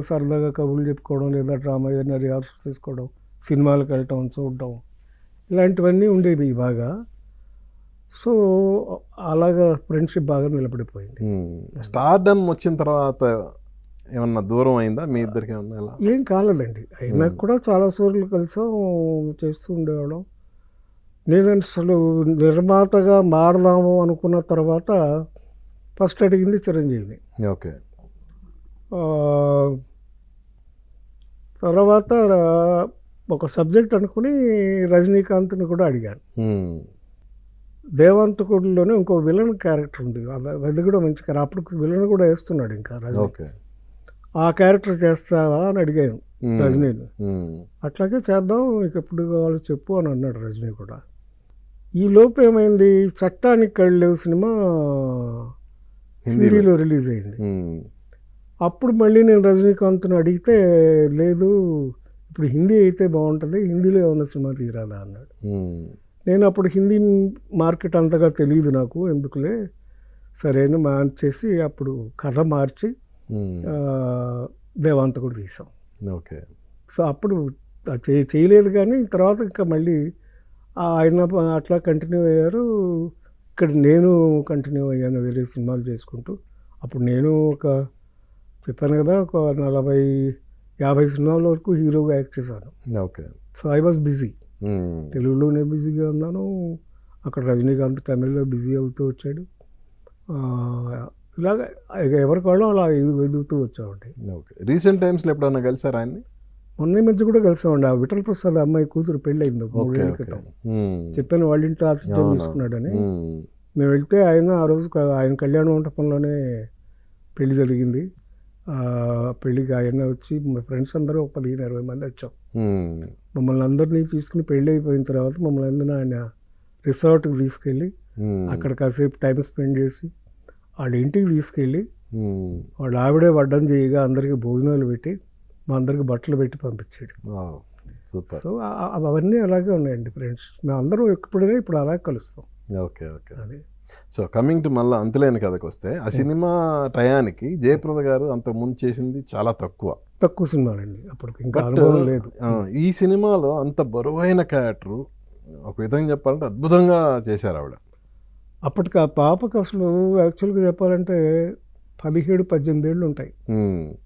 సరదాగా కబుర్లు చెప్పుకోవడం, లేదా డ్రామా ఏదైనా రిహార్సల్ తీసుకోవడం, సినిమాలకు వెళ్ళటం, చూడటం, ఇలాంటివన్నీ ఉండేవి బాగా. సో అలాగా ఫ్రెండ్షిప్ బాగా నిలబడిపోయింది. స్టార్డమ్ వచ్చిన తర్వాత ఏమన్నా దూరం అయిందా మీ ఇద్దరికి? ఏమన్నా ఏం కాలేదండి. అయినా కూడా చాలా సార్లు కలిసాం, చేస్తూ ఉండేవాళ్ళం. నేను అసలు నిర్మాతగా మారదాము అనుకున్న తర్వాత ఫస్ట్ అడిగింది చిరంజీవిని. ఓకే. తర్వాత ఒక సబ్జెక్ట్ అనుకుని రజనీకాంత్ని కూడా అడిగాను. దేవాంతకుడిలోనే ఇంకో విలన్ క్యారెక్టర్ ఉంది, అది కూడా మంచి క్యారెక్టర్. అప్పుడు విలన్ కూడా వేస్తున్నాడు ఇంకా రజనీ. ఆ క్యారెక్టర్ చేస్తావా అని అడిగాను రజనీని. అట్లాగే చేద్దాం, ఇక ఎప్పుడు కావాలో చెప్పు అని అన్నాడు రజనీ కూడా. ఈ లోపు ఏమైంది, చట్టానికి కళ్ళేవు సినిమా హిందీలో రిలీజ్ అయింది. అప్పుడు మళ్ళీ నేను రజనీకాంత్ని అడిగితే, లేదు ఇప్పుడు హిందీ అయితే బాగుంటుంది, హిందీలో ఏమైనా సినిమా తీరాదా అన్నాడు. నేను అప్పుడు హిందీ మార్కెట్ అంతగా తెలియదు నాకు, ఎందుకులే సరైన మార్చేసి అప్పుడు కథ మార్చి దేవాంతకుడు తీసాం. ఓకే. సో అప్పుడు చేయలేదు, కానీ తర్వాత ఇంకా మళ్ళీ ఆయన అట్లా కంటిన్యూ అయ్యారు. ఇక్కడ నేను కంటిన్యూ అయ్యాను వేరే సినిమాలు చేసుకుంటూ. అప్పుడు నేను చెప్పాను కదా, ఒక 40-50 సినిమాల వరకు హీరోగా యాక్ట్ చేశాను. Okay. So I was busy. తెలుగులోనే బిజీగా ఉన్నాను, అక్కడ రజనీకాంత్ తమిళ్లో బిజీ అవుతూ వచ్చాడు. ఇలాగ ఎవరికి వాళ్ళు అలా ఎదుగుతూ వచ్చామండి. ఓకే. రీసెంట్ టైమ్స్లో ఎప్పుడన్నా కలిసారు ఆయన్ని? మొన్న మధ్య కూడా కలిసామండి. ఆ విఠల్ ప్రసాద్ అమ్మాయి కూతురు పెళ్ళి అయింది 3 ఏళ్ళ క్రితం. చెప్పాను వాళ్ళ ఇంట్లో ఆతిథ్యం తీసుకున్నాడని. మేము వెళ్తే ఆయన ఆ రోజు ఆయన కళ్యాణ మంటపంలోనే పెళ్లి జరిగింది. పెళ్ళికి ఆయన వచ్చి మా ఫ్రెండ్స్ అందరూ 15-20 మంది వచ్చాం. మమ్మల్ని అందరినీ తీసుకుని పెళ్ళి అయిపోయిన తర్వాత మమ్మల్ని అందరినీ ఆయన రిసార్ట్కి తీసుకెళ్ళి అక్కడ కాసేపు టైం స్పెండ్ చేసి వాళ్ళ ఇంటికి తీసుకెళ్ళి వాళ్ళ ఆవిడే వడ్డం చేయగా అందరికీ భోజనాలు పెట్టి మా అందరికి బట్టలు పెట్టి పంపించాడు. సో అవన్నీ అలాగే ఉన్నాయండి ఫ్రెండ్స్. మేము అందరూ ఎప్పుడైనా ఇప్పుడు అలాగే కలుస్తాం. ఓకే. ఓకే. అది సో కమింగ్ టు మళ్ళీ అంతులేని కథకు వస్తే, ఆ సినిమా టయానికి జయప్రద గారు అంత ముందు చేసింది చాలా తక్కువ సినిమాలండి. అప్పుడు ఇంకా అనుభవం లేదు. ఈ సినిమాలో అంత బరువైన క్యారెక్టరు ఒక విధంగా చెప్పాలంటే అద్భుతంగా చేశారు ఆవిడ. అప్పటికి ఆ పాపకు అసలు యాక్చువల్గా చెప్పాలంటే 17-18 ఏళ్ళు ఉంటాయి.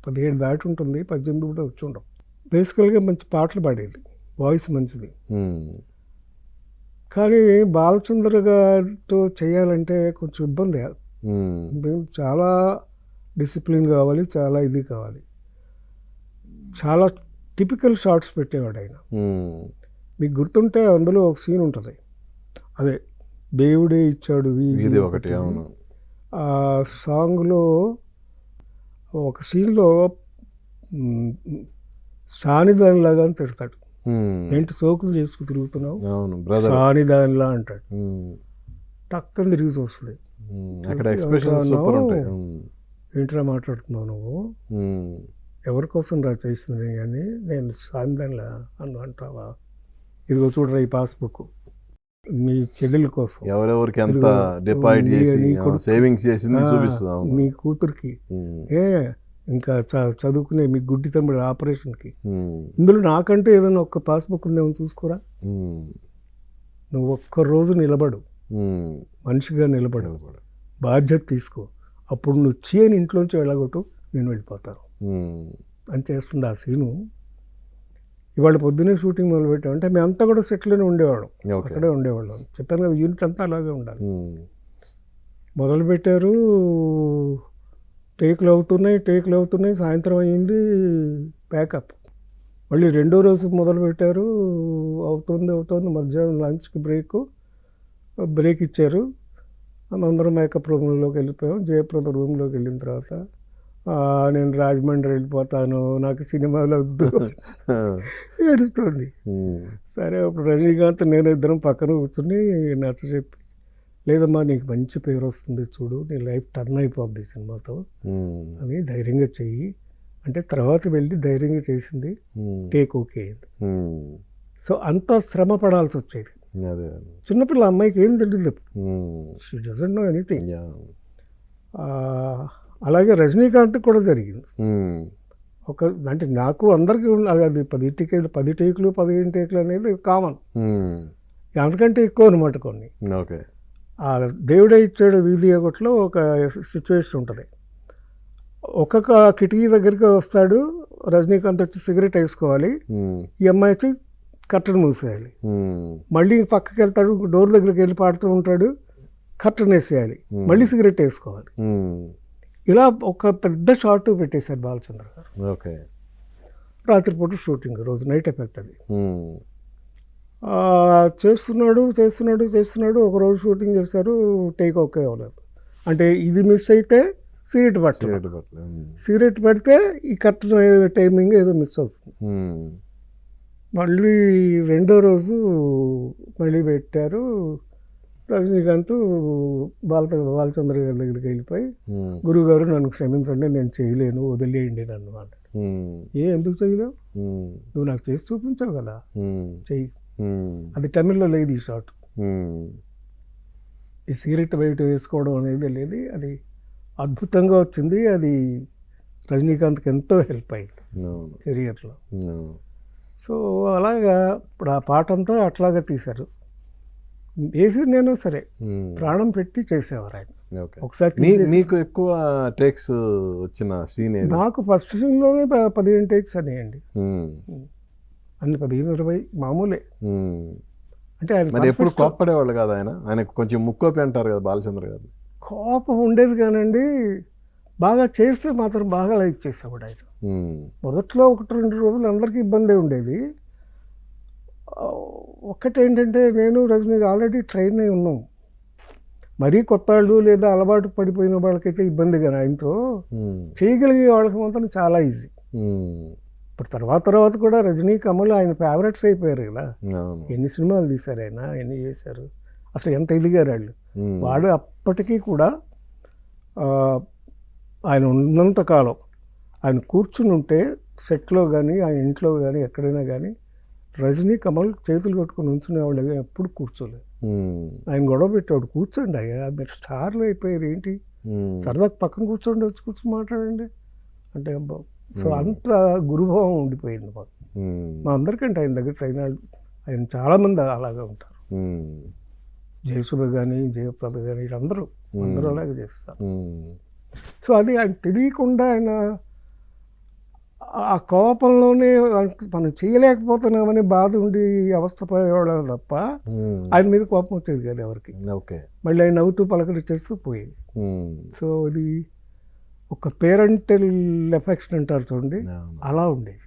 17 దాటి ఉంటుంది, 18 కూడా వచ్చి ఉండవు. బేసికల్గా మంచి పాటలు పాడేది, వాయిస్ మంచిది. కానీ బాలచంద్ర గారితో చేయాలంటే కొంచెం ఇబ్బంది. చాలా డిసిప్లిన్ కావాలి, చాలా ఇది కావాలి. చాలా టిపికల్ షార్ట్స్ పెట్టేవాడు ఆయన. మీకు గుర్తుంటే అందులో ఒక సీన్ ఉంటుంది, అదే దేవుడే ఇచ్చాడు వీధి ఒకటి. ఆ సాంగ్లో ఒక సీన్లో సానిదానిలాగా అని తిడతాడు. ఏంటి సోకులు చేసుకు తిరుగుతున్నావు, సానిదానిలా అంటాడు. టక్కని తిరిగి వస్తుంది. ఏంట్రా మాట్లాడుతున్నావు నువ్వు, ఎవరి కోసం రా చేస్తుంది అని. నేను సానిదానిలా అంటావా, ఇదిగో చూడరా ఈ పాస్బుక్, నీ చెల్లెల కోసం, ఎవరెవరికి ఎంత ఇదిగో, డిపాజిట్ నీ- చేసి నీ కొడుకు- సేవింగ్స్ చేసింది ఆ, చూపిస్తున్నాం. నీ కూతురికి ఇంకా చదువుకునే మీ గుడ్డి తమ్ముడు ఆపరేషన్కి. ఇందులో నాకంటే ఏదైనా ఒక్క పాస్బుక్ ఉందేమో చూసుకోరా. నువ్వు ఒక్కరోజు నిలబడు, మనిషిగా నిలబడు, బాధ్యత తీసుకో, అప్పుడు నువ్వు చేయని ఇంట్లోంచి వెళ్ళగొట్టు, నేను వెళ్ళిపోతాను అని చేస్తుంది ఆ సీను. ఇవాళ పొద్దున్నే షూటింగ్ మొదలుపెట్టాం అంటే మేమంతా కూడా సెట్లోనే ఉండేవాళ్ళం, అక్కడే ఉండేవాళ్ళం. చెప్పాను కదా, యూనిట్ అంతా అలాగే ఉండాలి. మొదలుపెట్టారు, టేకులు అవుతున్నాయి, సాయంత్రం అయ్యింది, ప్యాకప్. మళ్ళీ రెండో రోజు మొదలుపెట్టారు, అవుతుంది, మధ్యాహ్నం లంచ్కి బ్రేక్ ఇచ్చారు. అందరం మేకప్ రూమ్లోకి వెళ్ళిపోయాం. జయప్రద రూమ్లోకి వెళ్ళిన తర్వాత నేను రాజమండ్రి వెళ్ళిపోతాను, నాకు సినిమాలో వద్దు ఏడుస్తుంది. సరే, అప్పుడు రజనీకాంత్ నేను ఇద్దరం పక్కన కూర్చుని నచ్చ చెప్పి, లేదమ్మా నీకు మంచి పేరు వస్తుంది చూడు, నీ లైఫ్ టర్న్ అయిపోద్ది సినిమాతో అని ధైర్యంగా చెయ్యి అంటే, తర్వాత వెళ్ళి ధైర్యంగా చేసింది, టేక్ ఓకే అయింది. సో అంత శ్రమ పడాల్సి వచ్చేది. చిన్నపిల్ల అమ్మాయికి ఏం తెలియదు, షీ డజంట్ నో ఎనీథింగ్. అలాగే రజనీకాంత్ కూడా జరిగింది. అంటే నాకు అందరికీ అది 10 టేకులు 15 టేకులు అనేది కామన్, అంతకంటే ఎక్కువ అనమాట కొన్ని. ఆ దేవుడే ఇచ్చాడు వీధి ఒకటిలో ఒక సిచ్యువేషన్ ఉంటుంది. ఒక్కొక్క కిటికీ దగ్గరికి వస్తాడు రజనీకాంత్, వచ్చి సిగరెట్ వేసుకోవాలి, ఈ అమ్మాయి వచ్చి కర్టన్ మూసేయాలి, మళ్ళీ పక్కకి వెళ్తాడు, డోర్ దగ్గరికి వెళ్ళి పాడుతూ ఉంటాడు, కర్టన్ వేసేయాలి, మళ్ళీ సిగరెట్ వేసుకోవాలి. ఇలా ఒక పెద్ద షార్ట్ పెట్టేశారు బాలచంద్ర గారు. రాత్రిపూట షూటింగ్, రోజు నైట్ ఎఫెక్ట్ అది. చేస్తున్నాడు. ఒకరోజు షూటింగ్ చేశారు, టేక్ ఓకే అవ్వలేదు. అంటే ఇది మిస్ అయితే సిగరెట్ పెడితే ఈ కరెక్ట్ టైమింగ్ ఏదో మిస్ అవుతుంది. మళ్ళీ రెండో రోజు మళ్ళీ పెట్టారు. రజనీకాంత్ బాలచంద్ర గారి దగ్గరికి వెళ్ళిపోయి, గురువుగారు నన్ను క్షమించండి, నేను చేయలేను, వదిలేయండి నన్ను అన్నాడు. ఎందుకు చేయలేవు, నువ్వు నాకు చేసి చూపించావు కదా, చెయ్యి. అది తమిళ్లో లేదు ఈ షాట్. ఈ సిగరెట్ బయట వేసుకోవడం అనేది లేదు, అది అద్భుతంగా వచ్చింది. అది రజనీకాంత్కి ఎంతో హెల్ప్ అయింది కెరియర్లో. సో అలాగా ఇప్పుడు ఆ పాట అంతా అట్లాగా తీశారు. నేను సరే ప్రాణం పెట్టి చేసేవారు ఆయన. ఒకసారి నీకు ఎక్కువ టేక్స్ వచ్చిన సీన్? నాకు ఫస్ట్ సీన్లోనే 15 టేక్స్ అనేయండి, అన్ని 15-20 మామూలే. అంటే ఆయన ఎప్పుడు కోప్పడేవాళ్ళు కదా, ఆయనకు కొంచెం ముక్కోపి అంటారు కదా బాలచంద్ర గారు. కోపం ఉండేది కానండి, బాగా చేస్తే మాత్రం బాగా లైక్ చేసేవాడు ఆయన. మొదట్లో 1-2 రోజులు అందరికీ ఇబ్బంది ఉండేది. ఒక్కటేంటంటే, నేను రజనీ ఆల్రెడీ ట్రైన్ అయి ఉన్నాం, మరీ కొత్త వాళ్ళు లేదా అలవాటు పడిపోయిన వాళ్ళకైతే ఇబ్బంది, కానీ ఆయనతో చేయగలిగే వాళ్ళకి మాత్రం చాలా ఈజీ. ఇప్పుడు తర్వాత కూడా రజనీ, కమల్ ఆయన ఫేవరెట్స్ అయిపోయారు కదా. ఎన్ని సినిమాలు తీశారు ఆయన, ఎన్ని చేశారు, అసలు ఎంత ఎదిగారు వాళ్ళు. వాడు అప్పటికీ కూడా ఆయన ఉన్నంతకాలం ఆయన కూర్చుని ఉంటే సెట్లో కానీ ఆయన ఇంట్లో కానీ ఎక్కడైనా కానీ రజనీ, కమల్ చేతులు కట్టుకుని ఉంచునేవాళ్ళు, ఎప్పుడు కూర్చోలేదు. ఆయన గొడవ పెట్టేవాడు, కూర్చోండి అయ్యా, మీరు స్టార్లు అయిపోయారు ఏంటి, సరదాగా పక్కన కూర్చోండి, వచ్చి కూర్చొని మాట్లాడండి అంటే. సో అంత గురుభావం ఉండిపోయింది మాకు. మా అందరికంటే ఆయన దగ్గర ట్రైన్ ఆయన చాలామంది అలాగే ఉంటారు. జయసుధ కానీ జయప్రద కానీ వీళ్ళందరూ అలాగే చేస్తారు. సో అది ఆయన తెలియకుండా ఆయన ఆ కోపంలోనే మనం చేయలేకపోతున్నామని బాధ ఉండి అవస్థ పడేవాడు తప్ప ఆయన మీద కోపం వచ్చేది కదా ఎవరికి. మళ్ళీ ఆయన నవ్వుతూ పలకరించేస్తూ పోయేది. సో ఇది ఒక పేరెంటల్ ఎఫెక్షన్ అంటారు చూడండి, అలా ఉండేది.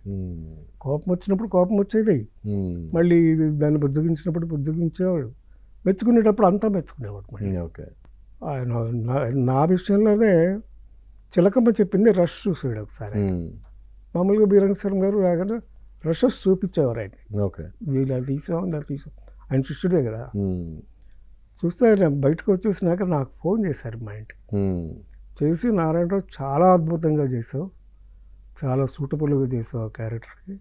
కోపం వచ్చినప్పుడు కోపం వచ్చేది, మళ్ళీ దాన్ని బుజ్జగించినప్పుడు బుజ్జగించేవాడు, మెచ్చుకునేటప్పుడు అంతా మెచ్చుకునేవాడు. మళ్ళీ ఆయన నా విషయంలోనే చిలకమ్మ చెప్పింది రష్ చూసాడు ఒకసారి. మామూలుగా బీరంగస్వామి గారు రాగానే రషెస్ చూపించేవారు ఆయన, ఇలా తీసాం ఆయన శిష్యుడే కదా. చూస్తే ఆయన బయటకు వచ్చేసినాక నాకు ఫోన్ చేశారు మా ఇంటికి, చేసి నారాయణరావు చాలా అద్భుతంగా చేసావు, చాలా సూటబుల్గా చేసావు ఆ క్యారెక్టర్కి,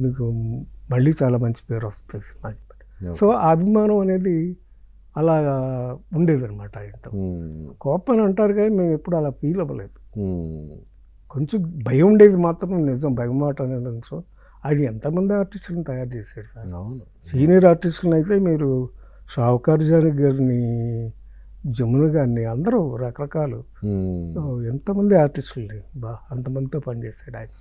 మీకు మళ్ళీ చాలా మంచి పేరు వస్తుంది సినిమా. సో ఆ అభిమానం అనేది అలా ఉండేదన్నమాట ఆయనతో. కోపం అని అంటారు కానీ మేము ఎప్పుడు అలా ఫీల్ అవ్వలేదు. కొంచెం భయం ఉండేది మాత్రం నిజం, భయం మాట అనేది. సో ఆయన ఎంతమంది ఆర్టిస్టులను తయారు చేశాడు సార్. సీనియర్ ఆర్టిస్టులను అయితే మీరు షావుకార్ జానకి గారిని, జమున గారిని, అందరూ రకరకాలు ఎంతమంది ఆర్టిస్టులు అంతమందితో పనిచేశాడు ఆయన.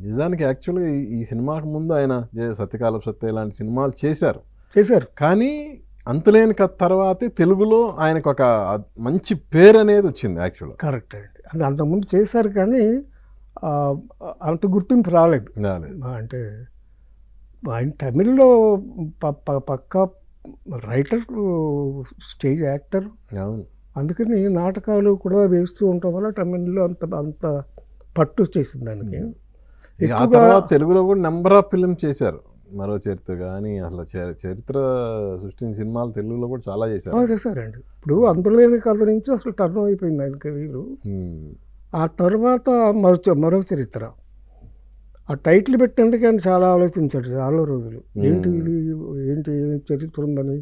నిజానికి యాక్చువల్గా ఈ సినిమాకి ముందు ఆయన సత్యకాల సత్య ఇలాంటి సినిమాలు చేశారు. కానీ అంతులేని కథ తర్వాతే తెలుగులో ఆయనకు ఒక మంచి పేరు అనేది వచ్చింది యాక్చువల్గా. కరెక్ట్ అండి. అది అంతకుముందు చేశారు కానీ అంత గుర్తింపు రాలేదు. అంటే ఆయన తమిళ్లో పక్కా రైటర్, స్టేజ్ యాక్టర్. అందుకని నాటకాలు కూడా వేస్తూ ఉండటం వల్ల తమిళ్లో అంత పట్టు వచ్చేసింది దానికి. ఆ తర్వాత తెలుగులో కూడా నెంబర్ ఆఫ్ ఫిల్మ్ చేశారు. మరో చరిత్ర కానీ అసలు చరిత్ర సృష్టించిన సినిమాలు తెలుగులో కూడా చాలా చేశారండి. ఇప్పుడు అందులోని కథ నుంచి అసలు టర్న్ అయిపోయింది ఆయన కెరీరు. ఆ తర్వాత మరో చరిత్ర, ఆ టైటిల్ పెట్టేందుకు ఆయన చాలా ఆలోచించాడు చాలా రోజులు. ఏంటి చరిత్ర ఉందని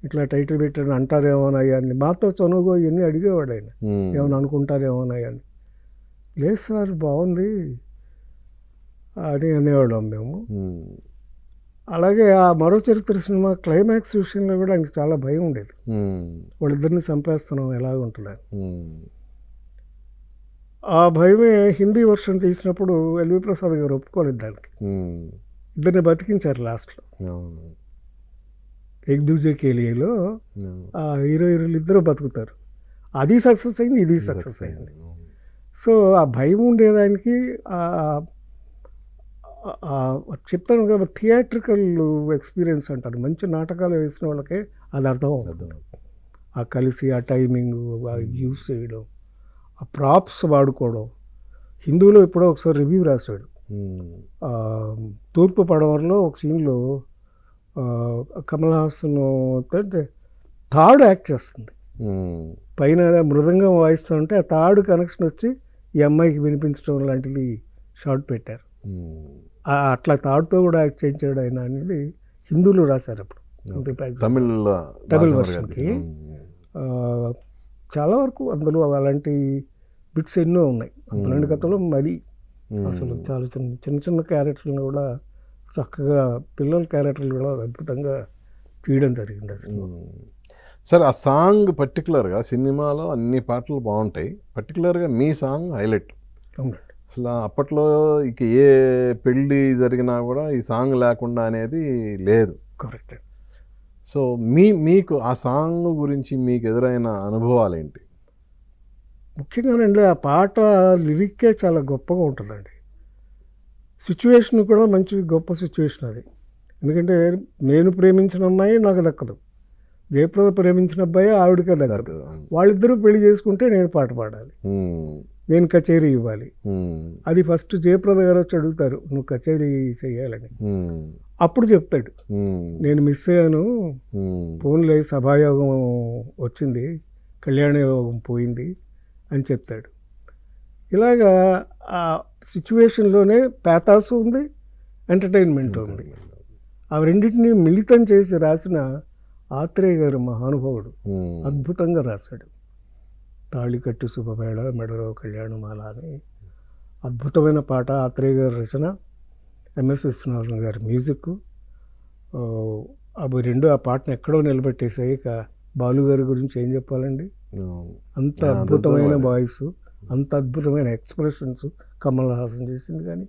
ఇట్లా టైటిల్ పెట్టాడు అంటారేమోనయ్యా అని మాతో చనువుగో ఇవన్నీ అడిగేవాడు ఆయన. ఏమైనా అనుకుంటారేమోనయ్యా అని. లేదు సార్ బాగుంది అని అనేవాళ్ళం మేము. అలాగే ఆ మరో చరిత్ర సినిమా క్లైమాక్స్ విషయంలో కూడా ఆయనకి చాలా భయం ఉండేది. వాళ్ళిద్దరిని చంపేస్తున్నాం ఎలాగ ఉంటుందని. ఆ భయమే హిందీ వర్షన్ తీసినప్పుడు ఎల్వి ప్రసాద్ గారు ఒప్పుకోలేదు దానికి. ఇద్దరిని బతికించారు లాస్ట్లో. ఎక్ దూజే కేలియలో ఆ హీరోయిన్లు ఇద్దరు బతుకుతారు. అది సక్సెస్ అయింది, ఇది సక్సెస్ అయింది. సో ఆ భయం ఉండేదానికి చెప్తాను కదా, థియేట్రికల్ ఎక్స్పీరియన్స్ అంటారు. మంచి నాటకాలు వేసిన వాళ్ళకే అది అర్థం అవుతుంది. ఆ కలిసి ఆ టైమింగ్ యూజ్ చేయడం, ఆ ప్రాప్స్ వాడుకోవడం. హిందూలో ఎప్పుడో ఒకసారి రివ్యూ రాశాడు. తూర్పు పడమరలో ఒక సీన్లో కమల్ హాసన్ అంటే తాడు యాక్ట్ చేస్తుంది. పైన మృదంగం వాయిస్తూ ఉంటే ఆ తాడు కనెక్షన్ వచ్చి ఈ అమ్మాయికి వినిపించడం లాంటిది షార్ట్ పెట్టారు. అట్లా తాడుతో కూడా యాక్ట్ చేయించాడు ఆయన అనేది హిందూలో రాశారు అప్పుడు. తమిళ్ వర్షన్కి చాలా వరకు అందులో అలాంటి బిట్స్ ఎన్నో ఉన్నాయి. అందులోని కథలో మరి అసలు చాలా చిన్న క్యారెక్టర్లను కూడా చక్కగా, పిల్లల క్యారెక్టర్లు కూడా అద్భుతంగా తీయడం జరిగింది అసలు. సార్ ఆ సాంగ్ పర్టికులర్గా సినిమాలో అన్ని పాటలు బాగుంటాయి, పర్టికులర్గా మీ సాంగ్ హైలైట్. అసలు అప్పట్లో ఇక ఏ పెళ్ళి జరిగినా కూడా ఈ సాంగ్ లేకుండా అనేది లేదు. కరెక్ట్. సో మీకు ఆ సాంగ్ గురించి మీకు ఎదురైన అనుభవాలు ఏంటి? ముఖ్యంగానండి ఆ పాట లిరిక్కే చాలా గొప్పగా ఉంటుందండి. సిచ్యువేషన్ కూడా మంచి గొప్ప సిచ్యువేషన్ అది. ఎందుకంటే నేను ప్రేమించిన అమ్మాయి నాకు దక్కదు, జయప్రద ప్రేమించిన అబ్బాయి ఆవిడకే దక్కదు. వాళ్ళిద్దరూ పెళ్లి చేసుకుంటే నేను పాట పాడాలి, నేను కచేరీ ఇవ్వాలి. అది ఫస్ట్ జయప్రద గారు వచ్చి అడుగుతారు, నువ్వు కచేరీ చేయాలని. అప్పుడు చెప్తాడు, నేను మిస్ అయ్యాను, ఫోన్లో సభాయోగం వచ్చింది, కళ్యాణ యోగం పోయింది అని చెప్తాడు. ఇలాగా ఆ సిచ్యువేషన్లోనే పేతాసు ఉంది, ఎంటర్టైన్మెంట్ ఉంది. ఆ రెండింటినీ మిళితం చేసి రాసిన ఆత్రేయ గారు మహానుభావుడు, అద్భుతంగా రాశాడు. తాళికట్టు శుభవేళ మెడలో కళ్యాణమాల అని అద్భుతమైన పాట. ఆత్రేయ గారి రచన, ఎంఎస్ విశ్వనాథన్ గారి మ్యూజిక్. అవి రెండు ఆ పాటను ఎక్కడో నిలబెట్టేసాయి. ఇక బాలుగారి గురించి ఏం చెప్పాలండి, అంత అద్భుతమైన వాయిస్, అంత అద్భుతమైన ఎక్స్ప్రెషన్స్ కమల్ హాసన్ చేసింది కానీ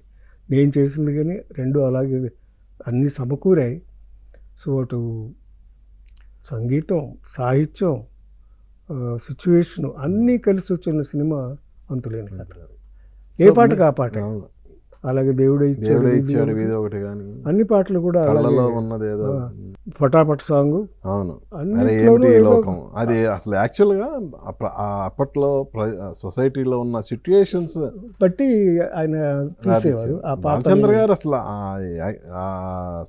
నేను చేసింది కానీ రెండు అలాగే అన్నీ సమకూరాయి. సో అటు సంగీతం, సాహిత్యం, సిచ్యువేషను అన్నీ కలిసి వచ్చిన సినిమా అంతులేని కథ. ఏ పాటకు ఆ పాట. అలాగే దేవుడే ఇచ్చాడు వీధి ఒకటి కానీ అన్ని పాటలు కూడా ఉన్నదేదో ఫటాఫట్ సాంగ్. అవును, లోకం అది అసలు యాక్చువల్గా అప్పట్లో సొసైటీలో ఉన్న సిచ్యుయేషన్స్ బట్టి ఆయన తీసేవారు. బాలచంద్ర గారు అసలు ఆ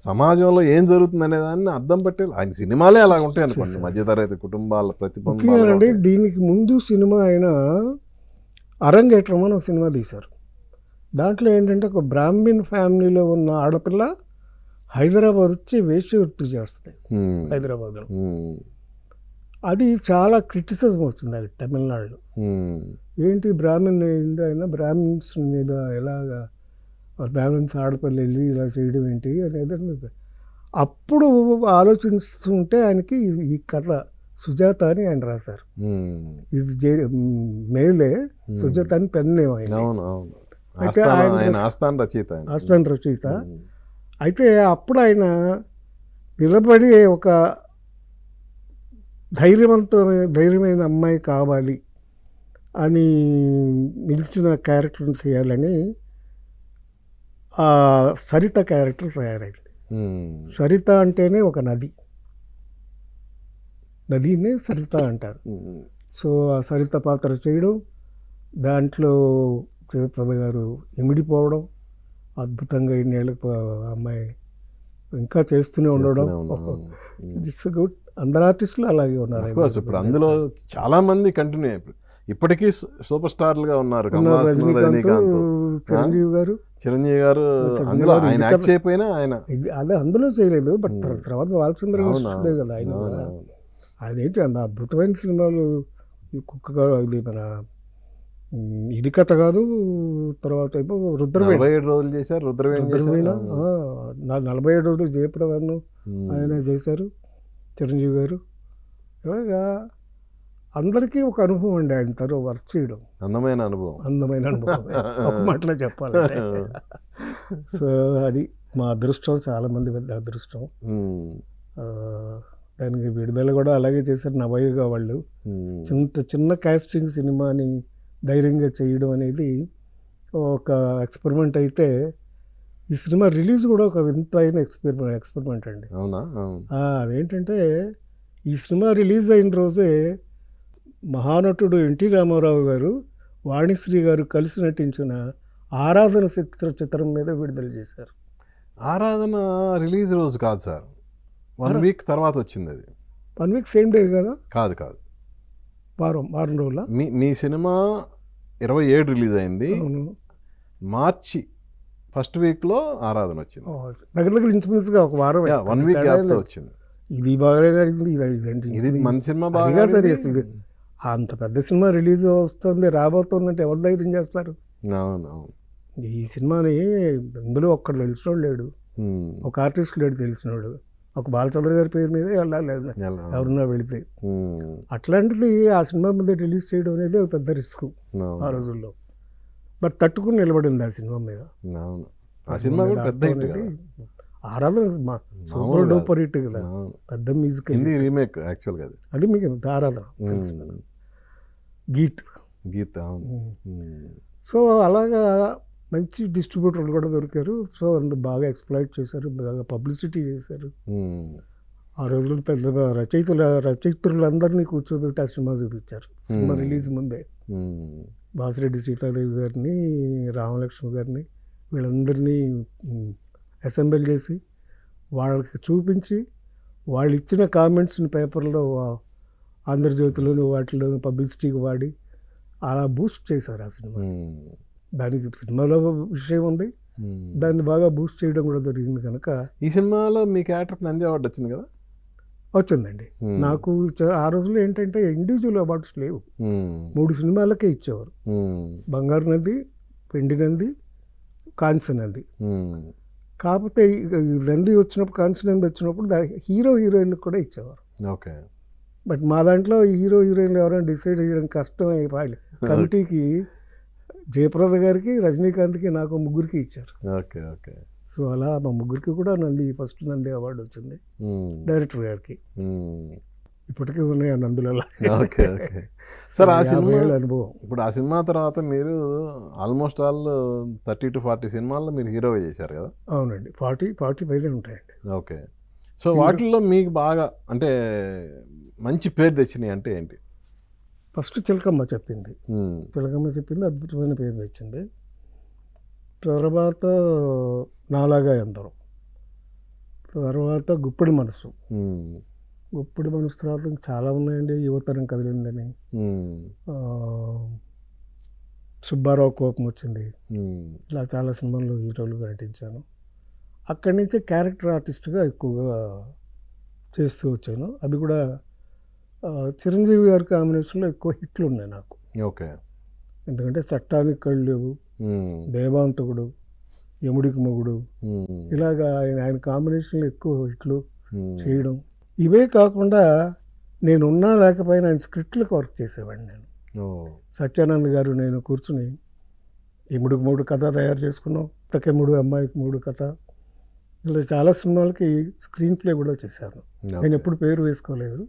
సమాజంలో ఏం జరుగుతుంది అనే దాన్ని అర్థం పట్టే ఆయన సినిమాలే అలా ఉంటాయి అనుకోండి. మధ్యతరగతి కుటుంబాల ప్రతిబంధం. దీనికి ముందు సినిమా ఆయన అరంగేట్రం అని ఒక సినిమా తీశారు. దాంట్లో ఏంటంటే ఒక బ్రాహ్మిన్ ఫ్యామిలీలో ఉన్న ఆడపిల్ల హైదరాబాద్ వచ్చి వేశ్యవృత్తి చేస్తుంది హైదరాబాద్లో. అది చాలా క్రిటిసిజం వస్తుంది అది తమిళనాడులో. ఏంటి బ్రాహ్మణ్ అయినా బ్రాహ్మిన్స్ మీద ఎలాగా బ్రాహ్మిన్స్ ఆడపిల్లలు వెళ్ళి ఇలా చేయడం ఏంటి అనేది అప్పుడు ఆలోచిస్తుంటే ఆయనకి ఈ కథ సుజాత అని ఆయన రాశారు. ఇది మేలే సుజాత అని పెన్ నేమ్ ఆయన. అయితే ఆస్థాన రచయిత. అయితే అప్పుడు ఆయన నిలబడి ఒక ధైర్యమైన అమ్మాయి కావాలి అని నిలిచిన క్యారెక్టర్ని చేయాలని ఆ సరిత క్యారెక్టర్ తయారైంది. సరిత అంటేనే ఒక నదినే సరిత అంటారు. సో ఆ సరిత పాత్ర చేయడం, దాంట్లో జయప్రద గారు ఇమిడిపోవడం, అద్భుతంగా ఇన్నేళ్ళకు అమ్మాయి ఇంకా చేస్తూనే ఉండడం. It's good. అందరు ఆర్టిస్టులు అలాగే ఉన్నారు. ఇప్పుడు అందులో చాలా మంది కంటిన్యూ అయిపోయి ఇప్పటికీ సూపర్ స్టార్లుగా ఉన్నారు. రజనీకాంత్, చిరంజీవి గారు అందులో ఆయన యాక్ట్ చేయకపోయినా ఆయన అదే అందులో చేయలేదు. బట్ తర్వాత బాలచంద్ర గారు కదా ఆయన కూడా. ఆయన ఏంటి అంత అద్భుతమైన సినిమాలు, కుక్క ఇది మన ఇది కథ కాదు, తర్వాత 47 రోజులు చేశారు. రుద్రవీణ 47 రోజులు జయప్రదను ఆయన చేశారు, చిరంజీవి గారు. ఇలాగా అందరికీ ఒక అనుభవం అండి ఆయన తర్వాత వర్క్ చేయడం. అందమైన అనుభవం ఒక మాటలో చెప్పాలంటే. సో అది మా అదృష్టం, చాలామంది పెద్ద అదృష్టం. దానికి విడుదల కూడా అలాగే చేశారు నవయుగా వాళ్ళు. చిన్న కాస్టింగ్ సినిమాని ధైర్యంగా చేయడం అనేది ఒక ఎక్స్పెరిమెంట్. అయితే ఈ సినిమా రిలీజ్ కూడా ఒక వింత అయిన ఎక్స్పెరిమెంట్ అండి. అవునా? అదేంటంటే ఈ సినిమా రిలీజ్ అయిన రోజే మహానటుడు ఎన్టీ రామారావు గారు, వాణిశ్రీ గారు కలిసి నటించిన ఆరాధన చిత్రం మీద విడుదల చేశారు. ఆరాధన రిలీజ్ రోజు కాదు సార్, 1 వీక్ తర్వాత వచ్చింది. అది 1 వీక్ సేమ్ డే కదా? కాదు, వారం రోజుల. మీ సినిమా 27 రిలీజ్ అయింది. మార్చి 1st వీక్లో ఆరాధన వచ్చింది. దగ్గర ఇంచుమించుగా ఒక వారం, 1 వీక్ గ్యాప్తో వచ్చింది. ఇది బాగా అడిగింది, ఇది మన సినిమా బాగా. సరే అసలు అంత పెద్ద సినిమా రిలీజ్ వస్తుంది, రాబోతుందంటే ఎవరు ధైర్యం చేస్తారు? అవునవును. ఈ సినిమాని ఇందులో ఒక్కడు తెలిసినోడు లేడు, ఒక ఆర్టిస్ట్ లేడు తెలిసినోడు. ఒక బాలచంద్ర గారి పేరు మీద వెళ్ళాలి ఎవరన్నా వెళితే. అట్లాంటిది ఆ సినిమా మీద రిలీజ్ చేయడం అనేది ఒక పెద్ద రిస్క్ ఆ రోజుల్లో. బట్ తట్టుకుని నిలబడింది ఆ సినిమా మీద. ఆ సినిమా కూడా పెద్ద ఆరాధన సూపర్ డూపర్ హిట్ కదా, పెద్ద మ్యూజిక్. హిందీ రీమేక్ యాక్చువల్గా అది మీకు ఆరాధన గీత్. సో అలాగా మంచి డిస్ట్రిబ్యూటర్లు కూడా దొరికారు. సో అందుకు బాగా ఎక్స్ప్లాయిట్ చేశారు, బాగా పబ్లిసిటీ చేశారు. ఆ రోజుల్లో పెద్ద రచయితులందరినీ కూర్చోబెట్టి ఆ సినిమా చూపించారు సినిమా రిలీజ్ ముందే. బాసిరెడ్డి సీతాదేవి గారిని, రామలక్ష్మి గారిని, వీళ్ళందరినీ అసెంబ్లీ చేసి వాళ్ళకి చూపించి వాళ్ళు ఇచ్చిన కామెంట్స్ని పేపర్లో, ఆంధ్రజ్యోతిలోని వాటిలోని పబ్లిసిటీకి వాడి అలా బూస్ట్ చేశారు ఆ సినిమా. దానికి సినిమాలో విషయం ఉంది, దాన్ని బాగా బూస్ట్ చేయడం కూడా జరిగింది. కనుక ఈ సినిమాలో మీ క్యారెక్టర్కి నంది అవార్డు వచ్చింది కదా? వచ్చిందండి. నాకు ఆ రోజుల్లో ఏంటంటే ఇండివిజువల్ అవార్డ్స్ లేవు, 3 సినిమాలకే ఇచ్చేవారు. బంగారు నంది, వెండి నంది, కాంస్య నంది. కాకపోతే నంది వచ్చినప్పుడు, కాంస్య నంది వచ్చినప్పుడు హీరో హీరోయిన్లకు కూడా ఇచ్చేవారు. ఓకే. బట్ మా దాంట్లో హీరో హీరోయిన్లు ఎవరైనా డిసైడ్ చేయడం కష్టం అయిపోయి కమిటీకి జయప్రద గారికి, రజనీకాంత్కి, నాకు ముగ్గురికి ఇచ్చారు. Okay okay. సో అలా మా ముగ్గురికి కూడా ఫస్ట్ నంది అవార్డు వచ్చింది. డైరెక్టర్ గారికి ఇప్పటికీ ఉన్నాయి ఆ నందులలో. Okay okay sir. ఆ సినిమా అనుభవం. ఇప్పుడు ఆ సినిమా తర్వాత మీరు ఆల్మోస్ట్ ఆల్ 30 to 40 సినిమాల్లో మీరు హీరోగా చేశారు కదా? అవునండి, 40 పైనే ఉంటాయండి. ఓకే. సో వాటిల్లో మీకు బాగా అంటే మంచి పేరు తెచ్చినాయి అంటే ఏంటి? ఫస్ట్ చిలకమ్మ చెప్పింది అద్భుతమైన పేరు తెచ్చింది. తర్వాత నాలాగా ఎందరో, తర్వాత గుప్పిడి మనసు తర్వాత చాలా ఉన్నాయండి. యువతరం కదిలిందని, సుబ్బారావు కోపం వచ్చింది, ఇలా చాలా సినిమాల్లో హీరోలుగా నటించాను. అక్కడి నుంచే క్యారెక్టర్ ఆర్టిస్ట్గా ఎక్కువగా చేస్తూ వచ్చాను. అవి కూడా చిరంజీవి గారి కాంబినేషన్లో ఎక్కువ హిట్లు ఉన్నాయి నాకు. ఓకే. ఎందుకంటే చట్టానికి కళ్ళు లేవు, దేవాంతకుడు, యముడికి మొగుడు, ఇలాగా ఆయన కాంబినేషన్లో ఎక్కువ హిట్లు చేయడం. ఇవే కాకుండా నేను ఉన్నా లేకపోయినా ఆయన స్క్రిప్ట్లకు వర్క్ చేసేవాడిని నేను. సత్యానంద్ గారు నేను కూర్చుని యముడికి మూడు కథ తయారు చేసుకున్నాం, తకెముడు అమ్మాయికి మూడు కథ, ఇలా చాలా సినిమాలకి స్క్రీన్ ప్లే కూడా చేశాను. నేను ఎప్పుడు పేరు వేసుకోలేదు,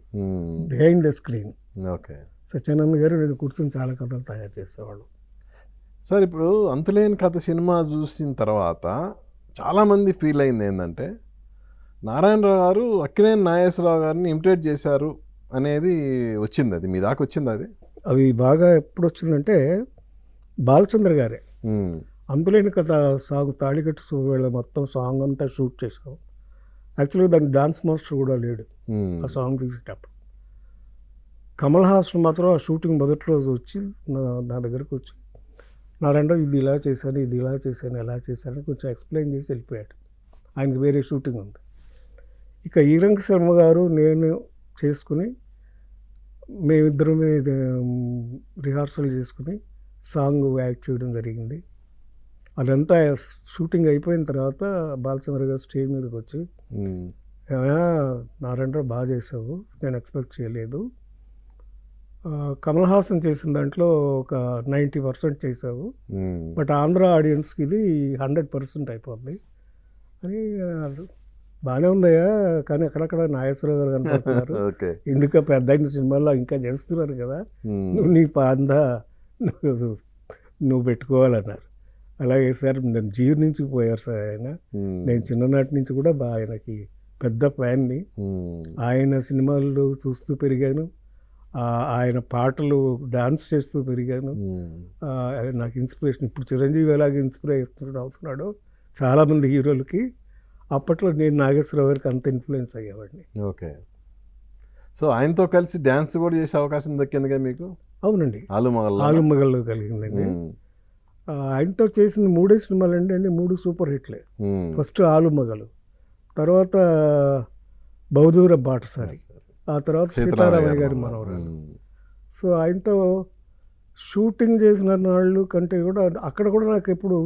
behind the screen. Okay. Satyanand గారు నేను కూర్చొని చాలా కథలు తయారు చేసేవాళ్ళు. సార్ ఇప్పుడు అంతులేని కథ సినిమా చూసిన తర్వాత చాలామంది ఫీల్ అయింది ఏంటంటే నారాయణరావు గారు అక్కినేని నాగేశ్వరరావు గారిని ఇమిటేట్ చేశారు అనేది వచ్చింది. అది మీ దాకా వచ్చింది? అది అవి బాగా ఎప్పుడు వచ్చిందంటే బాలచంద్ర గారే అంతులేని కథ సాంగ్ తాళికట్టు సువేళ మొత్తం సాంగ్ అంతా షూట్ చేసాం. యాక్చువల్గా దానికి డాన్స్ మాస్టర్ కూడా లేడు ఆ సాంగ్ తీసేటప్పుడు. కమల్ హాసన్ మాత్రం ఆ షూటింగ్ మొదటి రోజు వచ్చి నా దగ్గరకు వచ్చి, నారాయణరావు ఇది ఇలా చేశాను, ఇది ఇలా చేశాను, ఎలా చేశాను కొంచెం ఎక్స్ప్లెయిన్ చేసి వెళ్ళిపోయాడు. ఆయనకి వేరే షూటింగ్ ఉంది. ఇక ఈరంగ శర్మ గారు నేను చేసుకుని మేమిద్దరమే రిహార్సల్ చేసుకుని సాంగ్ యాక్ట్ చేయడం జరిగింది. అదంతా షూటింగ్ అయిపోయిన తర్వాత బాలచంద్ర గారు స్టేజ్ మీదకి వచ్చి, నారాయణరావు బాగా చేసావు, నేను ఎక్స్పెక్ట్ చేయలేదు, కమల్ హాసన్ చేసిన దాంట్లో ఒక 90% చేసావు, బట్ ఆంధ్ర ఆడియన్స్కి ఇది 100% అయిపోద్ది అని. బాగానే ఉందయ్యా, కానీ అక్కడక్కడ నాగేశ్వరరావు గారు కనపడుతున్నారు, ఎందుకు పెద్ద అయిన సినిమాల్లో ఇంకా చేస్తున్నారు కదా, నువ్వు నీ పాందా నువ్వు పెట్టుకోవాలన్నారు. అలాగే సార్ నేను జీర్ణించిపోయారు సార్ ఆయన. నేను చిన్ననాటి నుంచి కూడా ఆయనకి పెద్ద ఫ్యాన్ని. ఆయన సినిమాలు చూస్తూ పెరిగాను, ఆయన పాటలు డాన్స్ చేస్తూ పెరిగాను. నాకు ఇన్స్పిరేషన్. ఇప్పుడు చిరంజీవి ఎలాగ ఇన్స్పిరేషన్ అవుతున్నాడో చాలామంది హీరోలకి, అప్పట్లో నేను నాగేశ్వరరావు గారికి అంత ఇన్ఫ్లుయెన్స్ అయ్యేవాడిని. ఓకే. సో ఆయనతో కలిసి డ్యాన్స్ కూడా చేసే అవకాశం దక్కిందిగా మీకు? అవునండి, ఆలుమగల్లో కలిగిందండి. ఆయనతో చేసిన 3 సినిమాలు అండి, 3 సూపర్ హిట్లే. ఫస్ట్ ఆలుమగలు, తర్వాత బహదూర బాటసారి, ఆ తర్వాత సీతారామయ్య గారి మనవరాలు. సో ఆయనతో షూటింగ్ చేసిన వాళ్ళు కంటే కూడా అక్కడ కూడా నాకు ఎప్పుడు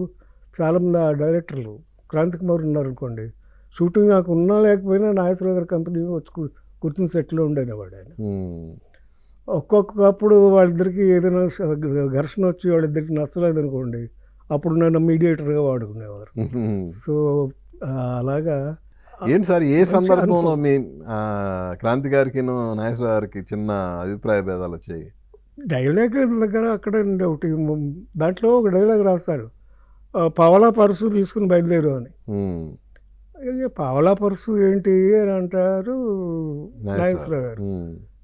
చాలామంది ఆ డైరెక్టర్లు, క్రాంతి కుమార్ ఉన్నారు అనుకోండి, షూటింగ్ నాకు ఉన్నా లేకపోయినా నాగేశ్వరరావు గారి కంపెనీ వచ్చి కూర్చుని సెట్లో ఉండేవాడు ఆయన. ఒక్కొక్కప్పుడు వాళ్ళిద్దరికి ఏదైనా ఘర్షణ వచ్చి వాళ్ళిద్దరికి నచ్చలేదు అనుకోండి, అప్పుడు నన్ను మీడియేటర్గా వాడుకునేవారు. సో అలాగా. ఏంటి సార్, ఏ సందర్భంలో మీ క్రాంతి గారికి నాగేశ్వర గారికి చిన్న అభిప్రాయ భేదాలు వచ్చాయి? డైలాగ్ దగ్గర అక్కడ ఒకటి, దాంట్లో ఒక డైలాగ్ రాస్తాడు, పావలా పర్సు తీసుకుని బయలుదేరు అని. పావలా పర్సు ఏంటి అని అంటారు నాగేశ్వర గారు.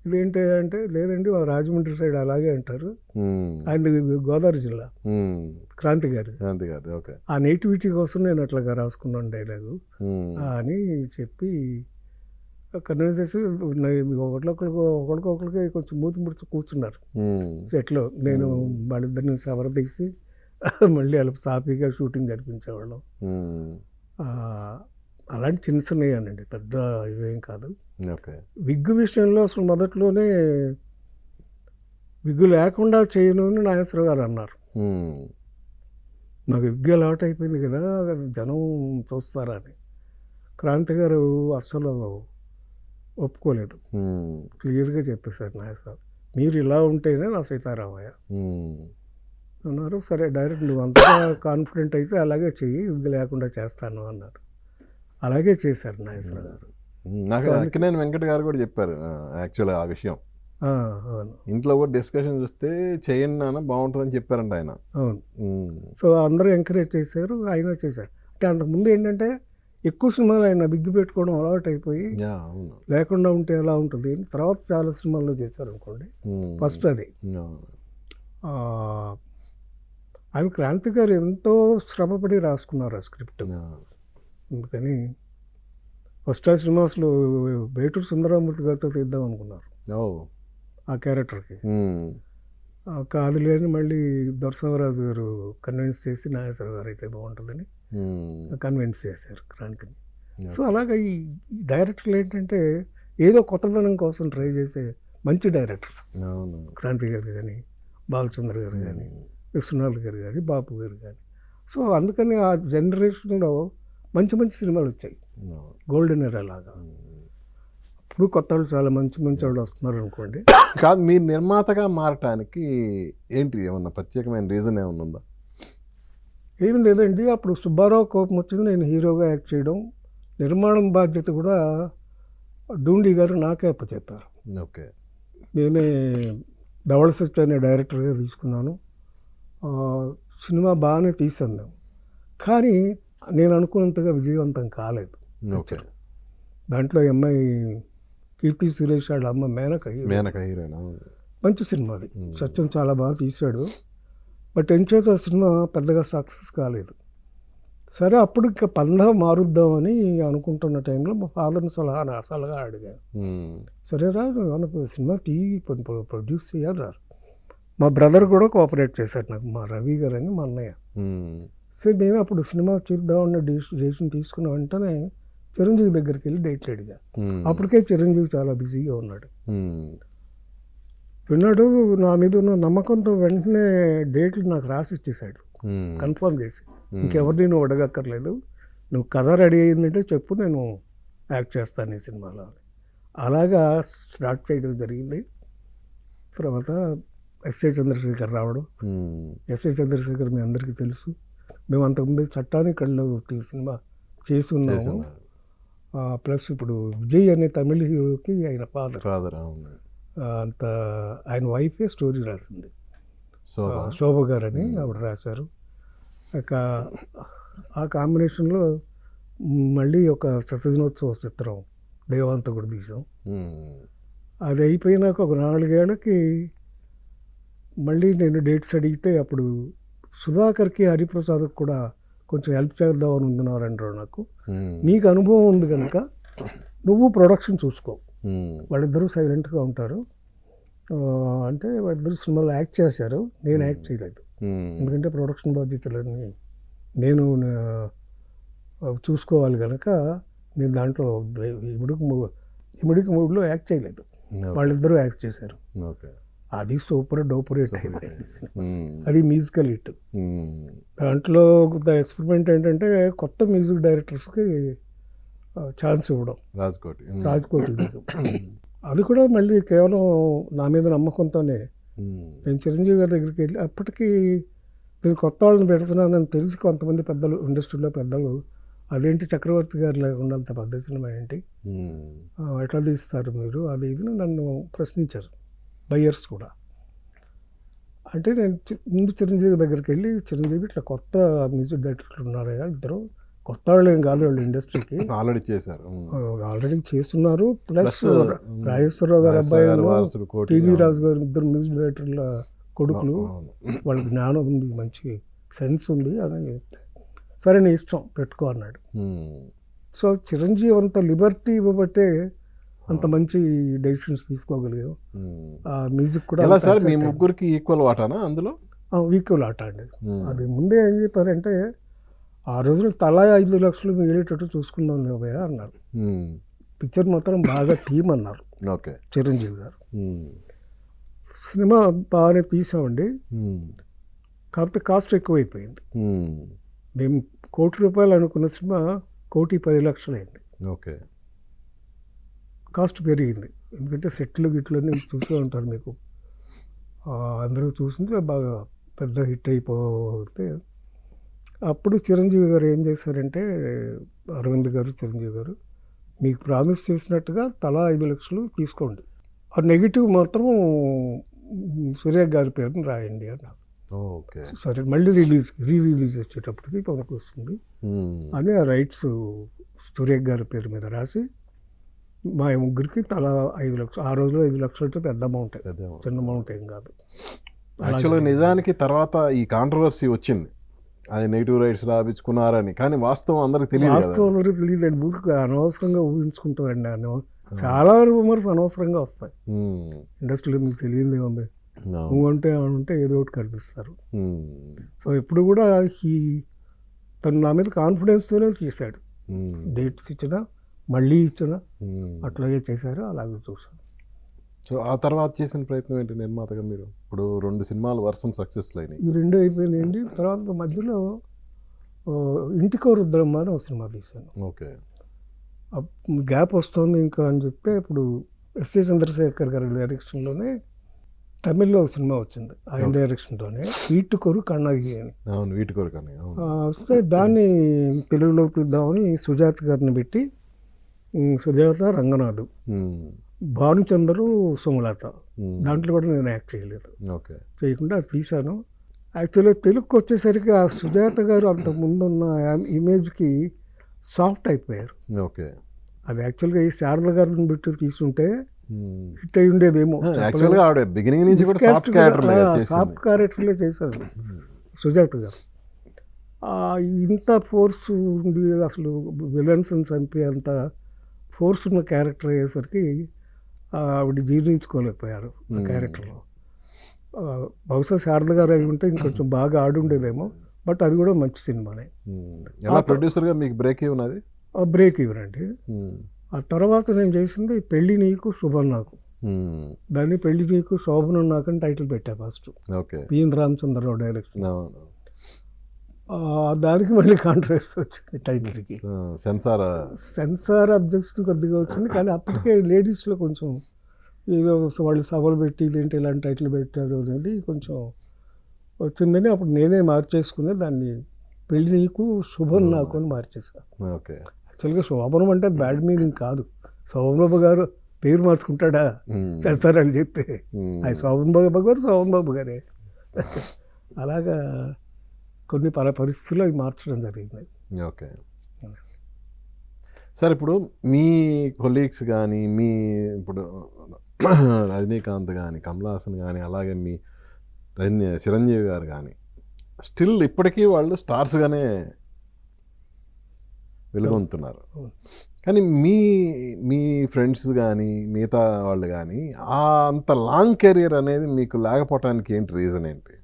ఇదేంటి అంటే, లేదండి రాజమండ్రి సైడ్ అలాగే అంటారు, ఆయన గోదావరి జిల్లా, క్రాంతి గారు. ఆ నేటివిటీ కోసం నేను అట్లాగా రాసుకున్నాను డైలాగు అని చెప్పి కన్విన్స్ చేసి ఒకరికొకరికి కొంచెం మూతి ముడిచి కూర్చున్నారు సెట్లో. నేను వాళ్ళిద్దరిని సవరదీసి మళ్ళీ అలా సాఫీగా షూటింగ్ జరిపించేవాళ్ళం. అలాంటి చిన్న చిన్నయ్యానండి, పెద్ద ఇవేం కాదు. విగ్గు విషయంలో అసలు మొదట్లోనే విగ్గు లేకుండా చేయను అని నాగేశ్వరరావు గారు అన్నారు. నాకు విగ్గు అలవాటు అయిపోయింది కదా, జనం చూస్తారా అని. క్రాంతి గారు అస్సలు ఒప్పుకోలేదు, క్లియర్గా చెప్పేశారు నాగేశ్వరరావు, మీరు ఇలా ఉంటేనే నా సీతారామయ్య అన్నారు. సరే డైరెక్ట్ నువ్వు అంతగా కాన్ఫిడెంట్ అయితే అలాగే చెయ్యి, విగ్గు లేకుండా చేస్తాను అన్నారు. అలాగే చేశారు నాగేశ్వరరావు గారు. నాకు అక్కినేని వెంకట గారు కూడా చెప్పారు యాక్చువల్గా ఆ విషయం. అవును, ఇంట్లో కూడా డిస్కషన్ చూస్తే చేయండి నాన్న బాగుంటుందని చెప్పారంట ఆయన. అవును. సో అందరూ ఎంకరేజ్ చేశారు, ఆయన చేశారు. అంటే అంతకుముందు ఏంటంటే ఎక్కువ సినిమాలు ఆయన బిగ్గు పెట్టుకోవడం అలవాటు అయిపోయి లేకుండా ఉంటే ఎలా ఉంటుంది. తర్వాత చాలా సినిమాల్లో చేశారు అనుకోండి. ఫస్ట్ అది ఆయన క్రాంతి గారు ఎంతో శ్రమపడి రాసుకున్నారు ఆ స్క్రిప్ట్. అందుకని ఫస్ట్ ఆ సినిమా అసలు వేటూరు సుందరమూర్తి గారితో తీద్దాం అనుకున్నారు ఆ క్యారెక్టర్కి. కాదు లేని మళ్ళీ దొరసామరాజు గారు కన్విన్స్ చేసి నాగేశ్వర గారు అయితే బాగుంటుందని కన్విన్స్ చేశారు క్రాంతిని. సో అలాగా ఈ డైరెక్టర్లు ఏంటంటే ఏదో కొత్తదనం కోసం ట్రై చేసే మంచి డైరెక్టర్స్. క్రాంతి గారు కానీ, బాలచంద్ర గారు కానీ, విశ్వనాథ్ గారు కానీ, బాపు గారు కానీ. సో అందుకని ఆ జనరేషన్లో మంచి మంచి సినిమాలు వచ్చాయి, గోల్డెన్ ఎరా లాగా. ఇప్పుడు కొత్త వాళ్ళు చాలా మంచి మంచి వాళ్ళు వస్తున్నారు అనుకోండి. కాదు, మీరు నిర్మాతగా మారటానికి ఏంటి, ఏమన్నా ప్రత్యేకమైన రీజన్ ఏమన్నా ఉందా? ఏమి లేదండి, అప్పుడు సుబ్బారావు కోపం వచ్చింది, నేను హీరోగా యాక్ట్ చేయడం, నిర్మాణం బాధ్యత కూడా డూండి గారు నాకే అప్పచెప్పారు. ఓకే. నేనే ధవళ సత్య అనే డైరెక్టర్గా తీసుకున్నాను. సినిమా బాగానే తీసాను నేను, కానీ నేను అనుకున్నంతగా విజయవంతం కాలేదు. ఓకే. దాంట్లో అమ్మాయి కీర్తి సురేష్ వాళ్ళ అమ్మ మేనక హీరోయిన్. మంచి సినిమా అది. సత్యం చాలా బాగా తీశాడు. బట్ ఎంచేత ఆ సినిమా పెద్దగా సక్సెస్ కాలేదు. సరే, అప్పుడు ఇంకా పందా మారుద్దామని అనుకుంటున్న టైంలో మా ఫాదర్ని సలహా అడిగాను. సరే రా, మనకు సినిమా ప్రొడ్యూస్ చేయాలి రా. మా బ్రదర్ కూడా కోఆపరేట్ చేశారు నాకు, మా రవి గారు అని మా అన్నయ్య. సరే, నేను అప్పుడు సినిమా చూద్దామన్న డెసిషన్ తీసుకున్న వెంటనే చిరంజీవి దగ్గరికి వెళ్ళి డేట్లు అడిగా. అప్పటికే చిరంజీవి చాలా బిజీగా ఉన్నాడు. విన్నాడు, నా మీద ఉన్న నమ్మకంతో వెంటనే డేట్లు నాకు రాసి ఇచ్చేసాడు, కన్ఫర్మ్ చేసి. ఇంకెవరిని నువ్వు అడగక్కర్లేదు, నువ్వు కథ రెడీ అయ్యిందంటే చెప్పు, నేను యాక్ట్ చేస్తాను ఈ సినిమాలో. అలాగా స్టార్ట్ చేయడం జరిగింది. తర్వాత ఎస్ఏ చంద్రశేఖర్ రావడం. ఎస్ఏ చంద్రశేఖర్ మీ అందరికీ తెలుసు, మేము అంతకుముందు చట్టానికి కళ్ళు సినిమా చేసి ఉన్నాము. ప్లస్ ఇప్పుడు విజయ్ అనే తమిళ హీరోకి ఆయన ఫాదర్ అంత, ఆయన వైఫే స్టోరీ రాసింది, శోభ గారు అని ఆవిడ రాశారు. ఆ కాంబినేషన్లో మళ్ళీ ఒక శతదినోత్సవ చిత్రం దేవాంతకుడు తీసాం. అది అయిపోయినాక ఒక 4 ఏళ్ళకి మళ్ళీ నేను డేట్స్ అడిగితే అప్పుడు సుధాకర్కి హరిప్రసాద్కి కూడా కొంచెం హెల్ప్ చేద్దామని ఉంటున్నారంటారు. నాకు నీకు అనుభవం ఉంది కనుక నువ్వు ప్రొడక్షన్ చూసుకో, వాళ్ళిద్దరూ సైలెంట్గా ఉంటారు అంటే. వాళ్ళిద్దరు సినిమాలో యాక్ట్ చేశారు, నేను యాక్ట్ చేయలేదు. ఎందుకంటే ప్రొడక్షన్ బాధ్యతలన్నీ నేను చూసుకోవాలి కనుక నేను దాంట్లో ఇమిడికి మూడులో యాక్ట్ చేయలేదు, వాళ్ళిద్దరూ యాక్ట్ చేశారు. అది సూపర్ డూపర్ హిట్ అయిపోయింది. అది మ్యూజికల్ హిట్. దాంట్లో ఎక్స్పెరిమెంట్ ఏంటంటే కొత్త మ్యూజిక్ డైరెక్టర్స్కి ఛాన్స్ ఇవ్వడం, రాజ్కోటి అది కూడా మళ్ళీ కేవలం నా మీద నమ్మకంతోనే. నేను చిరంజీవి గారి దగ్గరికి వెళ్ళి, అప్పటికి నేను కొత్త వాళ్ళని పెడుతున్నానని తెలిసి కొంతమంది పెద్దలు, ఇండస్ట్రీలో పెద్దలు, అదేంటి చక్రవర్తి గారు లేకుండా అంత పెద్ద సినిమా ఏంటి, ఎట్లా తీస్తారు మీరు, అది ఇది నన్ను ప్రశ్నించారు బయ్యర్స్ కూడా. అంటే నేను ముందు చిరంజీవి దగ్గరికి వెళ్ళి, చిరంజీవి ఇట్లా కొత్త మ్యూజిక్ డైరెక్టర్లు ఉన్నారా, ఇద్దరు కొత్త వాళ్ళు ఏం కాదు, వాళ్ళు ఇండస్ట్రీకి ఆల్రెడీ చేశారు, ఆల్రెడీ చేస్తున్నారు. ప్లస్ రాజేశ్వరరావు గారు అబ్బాయి, టీవీ రాజు గారు, ఇద్దరు మ్యూజిక్ డైరెక్టర్ల కొడుకులు, వాళ్ళకి జ్ఞానం ఉంది, మంచి సెన్స్ ఉంది అని చెప్తే, సరే నీ ఇష్టం పెట్టుకో అన్నాడు. సో చిరంజీవి అంత లిబర్టీ ఇవ్వబట్టే అంత మంచి డెసిషన్స్ తీసుకోగలిగాం. మ్యూజిక్ కూడా ఎలా సార్, మీ ముగ్గురికి ఈక్వల్ వాటానా అందులో? ఈక్వల్ ఆట అండి. అది ముందే ఏం చెప్పారంటే, ఆ రోజున తలా 5 లక్షలు మిగిలేటట్టు చూసుకుందాం లేవయ్య అన్నారు. పిక్చర్ మాత్రం బాగా థీమ్ అన్నారు చిరంజీవి గారు. సినిమా బాగానే తీసామండి, కాకపోతే కాస్ట్ ఎక్కువైపోయింది. మేము ₹1,00,00,000 అనుకున్న సినిమా 1,10,00,000 అయింది. ఓకే. కాస్ట్ పెరిగింది, ఎందుకంటే సెట్లు గిట్లన్నీ చూసే ఉంటారు మీకు, అందరూ చూసింది బాగా పెద్ద హిట్ అయిపోతే. అప్పుడు చిరంజీవి గారు ఏం చేశారంటే, అరవింద్ గారు, చిరంజీవి గారు, మీకు ప్రామిస్ చేసినట్టుగా తలా 5 లక్షలు తీసుకోండి, ఆ నెగిటివ్ మాత్రం సూర్య గారి పేరుని రాయండి అన్నారు. సరే, మళ్ళీ రిలీజ్ వచ్చేటప్పటికి మనకు వస్తుంది అని ఆ రైట్స్ సూర్య గారి పేరు మీద రాసి మా ముగ్గురికి తలా 5 లక్షలు. ఆ రోజులో 5 లక్షలు అంటే పెద్ద అమౌంట్, చిన్న అమౌంట్ ఏం కాదు. యాక్చువల్గా నిజానికి తర్వాత ఈ కాంట్రవర్సీ వచ్చింది, అది నెగిటివ్ రైట్స్ రాపించుకున్నారని, కానీ వాస్తవం అందరికి తెలియదు. వాస్తవం అందరికి తెలియదండి, ఊరికి అనవసరంగా ఊహించుకుంటారండి. చాలా రూమర్స్ అనవసరంగా వస్తాయి ఇండస్ట్రీలో, మీకు తెలియదు ఏముంది, నువ్వు అంటే ఏదో ఒకటి కల్పిస్తారు. సో ఇప్పుడు కూడా ఈ తను నా మీద కాన్ఫిడెన్స్తోనే చేశాడు. డేట్స్ ఇచ్చినా మళ్ళీ ఇచ్చినా అట్లాగే చేశారు, అలాగే చూసాను. సో ఆ తర్వాత చేసిన ప్రయత్నం ఏంటి నిర్మాతగా మీరు? ఇప్పుడు 2 సినిమాలు వర్షం సక్సెస్లు అయినాయి. ఈ 2 అయిపోయినాయండి. తర్వాత మధ్యలో ఇంటికో రుద్రమ్మ అని ఒక సినిమా తీశాను. ఓకే. గ్యాప్ వస్తుంది ఇంకా అని చెప్తే ఇప్పుడు ఎస్ఏ చంద్రశేఖర్ గారి డైరెక్షన్లోనే తమిళ్లో ఒక సినిమా వచ్చింది, ఆయన డైరెక్షన్లోనే, వీటుకొరు కണ്ണగి అని. అవును, వీటుకొరు కన్నగి. వస్తే దాన్ని తెలుగులో తీద్దామని సుజాత గారిని పెట్టి, సుజాత, రంగనాథ్, భానుచందరు, సుమలత, దాంట్లో కూడా నేను యాక్ట్ చేయలేదు. ఓకే. చేయకుండా అది తీశాను. యాక్చువల్గా తెలుగుకి వచ్చేసరికి ఆ సుజాత గారు అంత ముందున్న ఇమేజ్కి సాఫ్ట్ అయిపోయారు. ఓకే. అది యాక్చువల్గా ఈ శారద గారిని పెట్టి తీసుంటే హిట్ అయి ఉండేదేమో. బిగినింగ్ నుంచి కూడా సాఫ్ట్ క్యారెక్టర్లే చేశారు సుజాత గారు. ఇంత ఫోర్స్ ఉండి అసలు విలన్స్ని చంపే అంత ఫోర్స్ ఉన్న క్యారెక్టర్ అయ్యేసరికి ఆవిడ జీర్ణించుకోలేకపోయారు ఆ క్యారెక్టర్లో. బహుశా శారద గారు అయి ఉంటే ఇంకొంచెం బాగా ఆడి ఉండేదేమో. బట్ అది కూడా మంచి సినిమానే. ప్రొడ్యూసర్గా మీకు బ్రేక్ ఉన్నది? బ్రేక్ ఇవ్వనండి. ఆ తర్వాత నేను చేసింది పెళ్ళి నీకు శుభం నాకు. దాన్ని పెళ్ళి నీకు శోభనం నాకు అని టైటిల్ పెట్టా ఫస్ట్. PN Ramachandra Rao direction. దానికి మళ్ళీ కాంట్రవర్సీ వచ్చింది టైటిల్కి. సెన్సార్ అబ్జెక్షన్ కొద్దిగా వచ్చింది, కానీ అప్పటికే లేడీస్లో కొంచెం ఏదో వాళ్ళు సభలు పెట్టి ఇదేంటి ఇలాంటి టైటిల్ పెట్టారు అనేది కొంచెం వచ్చిందని అప్పుడు నేనే మార్చేసుకునే దాన్ని పెళ్ళి నీకు శుభం నాకు అని మార్చేసాను. యాక్చువల్గా శోభనం అంటే బ్యాడ్ మీనింగ్ కాదు. శోభన్ బాబు గారు పేరు మార్చుకుంటాడా సెన్సార్ అని చెప్తే? అది శోభన్ బాబు గారు శోభన్ బాబు గారే. అలాగా కొన్ని పరిస్థితుల్లో అవి మార్చడం జరిగింది. ఓకే సార్, ఇప్పుడు మీ కొలీగ్స్ కానీ, మీ ఇప్పుడు రజనీకాంత్ కానీ, కమల్ హాసన్ కానీ, అలాగే మీ చిరంజీవి గారు కానీ స్టిల్ ఇప్పటికీ వాళ్ళు స్టార్స్గానే వెలుగొందుతున్నారు. కానీ మీ ఫ్రెండ్స్ కానీ మిగతా వాళ్ళు కానీ అంత లాంగ్ కెరీర్ అనేది మీకు లేకపోవటానికి ఏంటి రీజన్ ఏంటి?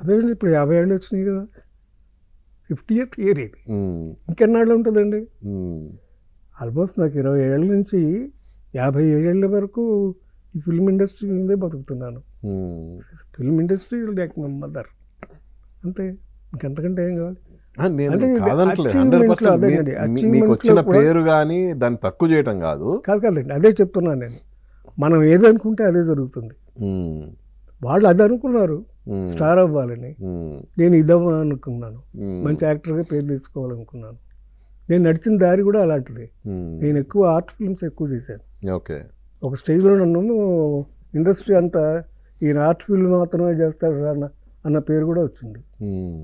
అదేండి, ఇప్పుడు 50 ఏళ్ళు వచ్చినాయి కదా, 50th ఇయర్ ఇది, ఇంకెన్నాళ్ళు ఉంటుందండి? ఆల్మోస్ట్ నాకు 20 ఏళ్ళ నుంచి 50 ఏళ్ళ వరకు ఈ ఫిల్మ్ ఇండస్ట్రీ మీదే బతుకుతున్నాను. Film industry like my mother, అంతే, ఇంకెంతకంటే ఏం కావాలి? మీకు వచ్చిన పేరు కానీ దాన్ని తక్కువ చేయటం కాదండి, అదే చెప్తున్నాను నేను. మనం ఏదనుకుంటే అదే జరుగుతుంది. వాళ్ళు అది అనుకున్నారు స్టార్ అవ్వాలని, నేను ఇదవ్వా అనుకున్నాను, మంచి యాక్టర్గా పేరు తెచ్చుకోవాలనుకున్నాను. నేను నడిచిన దారి కూడా అలాంటిది. నేను ఎక్కువ ఆర్ట్ ఫిల్మ్స్ ఎక్కువ చేశాను. ఒక స్టేజ్లో నన్ను ఇండస్ట్రీ అంతా ఈయన ఆర్ట్ ఫిల్మ్ మాత్రమే చేస్తాడు అన్న పేరు కూడా వచ్చింది.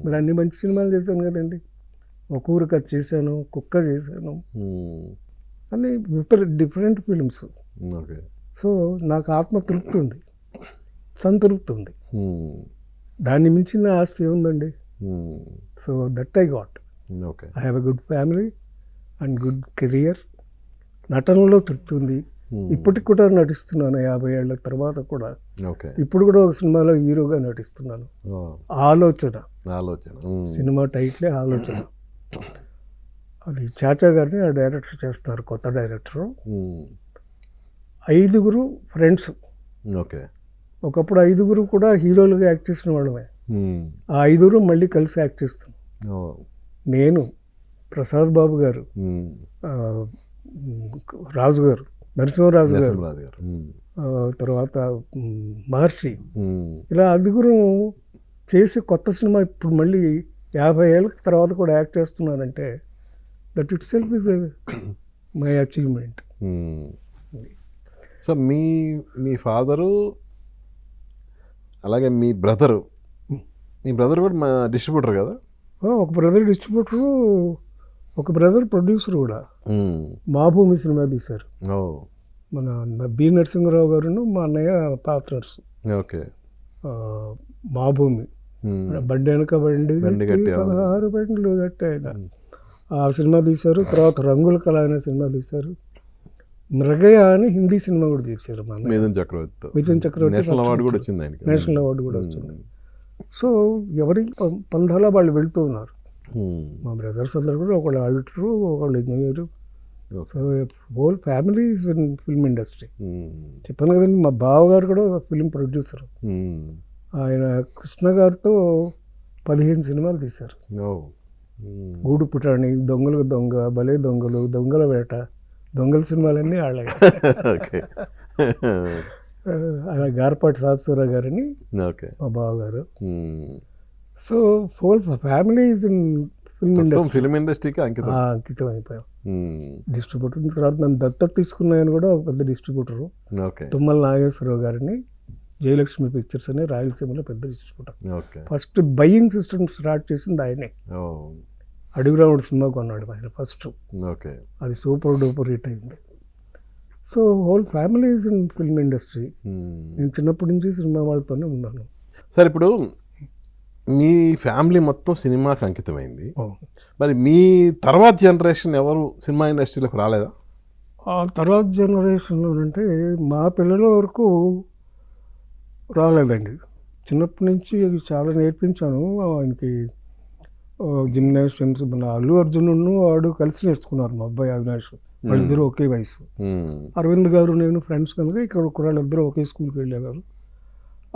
మరి అన్ని మంచి సినిమాలు చేశాను కదండి. ఒక ఊరు కట్ చేశాను, కుక్క చేశాను, అన్ని డిఫరెంట్ ఫిల్మ్స్. సో నాకు ఆత్మతృప్తి ఉంది, సంతృప్తి ఉంది. దాన్ని మించిన ఆస్తి ఏముందండి? So that I got. I have a good family and good career. నటనలో తృప్తి ఉంది. ఇప్పటికి కూడా నటిస్తున్నాను 50 ఏళ్ళ తర్వాత కూడా. ఇప్పుడు కూడా ఒక సినిమాలో హీరోగా నటిస్తున్నాను. ఆలోచన సినిమా టైటిలే ఆలోచన. అది చాచా గారిని ఆ డైరెక్టర్ చేస్తున్నారు, కొత్త డైరెక్టరు. 5 ఫ్రెండ్స్. ఒకప్పుడు 5 కూడా హీరోలుగా యాక్ట్ చేసిన వాళ్ళమే. ఆ 5 మళ్ళీ కలిసి యాక్ట్ చేస్తాం. నేను, ప్రసాద్ బాబు గారు, రాజు గారు, నరసింహరాజు గారు, తర్వాత మహర్షి, ఇలా 5 చేసి కొత్త సినిమా ఇప్పుడు మళ్ళీ 50 ఏళ్ళ తర్వాత కూడా యాక్ట్ చేస్తున్నానంటే that it self is my achievement. So me father, అలాగే మీ బ్రదరు కూడా డిస్ట్రిబ్యూటర్ కదా? ఒక బ్రదర్ డిస్ట్రిబ్యూటరు, ఒక బ్రదర్ ప్రొడ్యూసర్ కూడా. మా భూమి సినిమా తీశారు. మన బి నరసింహరావు గారును మా అన్నయ్య పార్ట్నర్స్. మా భూమి, బండి వెనక బండి 16 బండ్లు కట్టాయన, ఆ సినిమా తీశారు. తర్వాత రంగుల కళ అనే సినిమా తీశారు. మృగయ అని హిందీ సినిమా కూడా తీశారు. మా మిథున్ చక్రవర్తి నేషనల్ అవార్డు కూడా వచ్చింది. సో ఎవరి పంధాలో వాళ్ళు వెళ్తూ ఉన్నారు. మా బ్రదర్స్ అందరూ కూడా ఒకళ్ళు ఆడిటరు, ఒకళ్ళు engineer. So whole family is in film industry. చెప్పాను కదండి, మా బావగారు కూడా ఫిల్మ్ ప్రొడ్యూసర్. ఆయన కృష్ణ గారితో 15 సినిమాలు తీశారు. గూడు పుటాణి, దొంగలకు దొంగ, భలే దొంగలు, దొంగల వేట, దొంగల సినిమాలన్నీ వాళ్ళే. ఆయన గార్పాటి సాంబశివరావు గారని మా బావగారు. So whole family is in film ఇండస్ట్రీకి అంకితం అయిపోయాం. డిస్ట్రిబ్యూటర్ తర్వాత నన్ను దత్తత తీసుకున్నాయని కూడా ఒక పెద్ద డిస్ట్రిబ్యూటరు తుమ్మల నాగేశ్వరరావు గారిని, జయలక్ష్మి పిక్చర్స్ అని రాయలసీమలో పెద్ద distributor. First buying system start చేసింది ఆయనే. అడుగురాముడు సినిమా కొన్నాడు ఆయన ఫస్ట్. అది సూపర్ డూపర్ హిట్ అయింది. So whole family is in film industry. నేను చిన్నప్పటి నుంచి సినిమా వాళ్ళతోనే ఉన్నాను. సార్, ఇప్పుడు మీ ఫ్యామిలీ మొత్తం సినిమాకి అంకితమైంది. మరి మీ తర్వాత జనరేషన్ ఎవరు సినిమా ఇండస్ట్రీలోకి రాలేదా? ఆ తర్వాత జనరేషన్లో అంటే మా పిల్లల వరకు రాలేదండి. చిన్నప్పటి నుంచి చాలా నేర్పించాను ఆయనకి. జిమ్నాస్టిక్స్ మన అల్లు అర్జును వాడు కలిసి నేర్చుకున్నారు. మా అబ్బాయి అవినాష్, వాళ్ళిద్దరూ ఒకే వయసు. అరవింద్ గారు నేను ఫ్రెండ్స్ కనుక ఇక్కడ వాళ్ళిద్దరూ ఒకే స్కూల్కి వెళ్ళేవారు.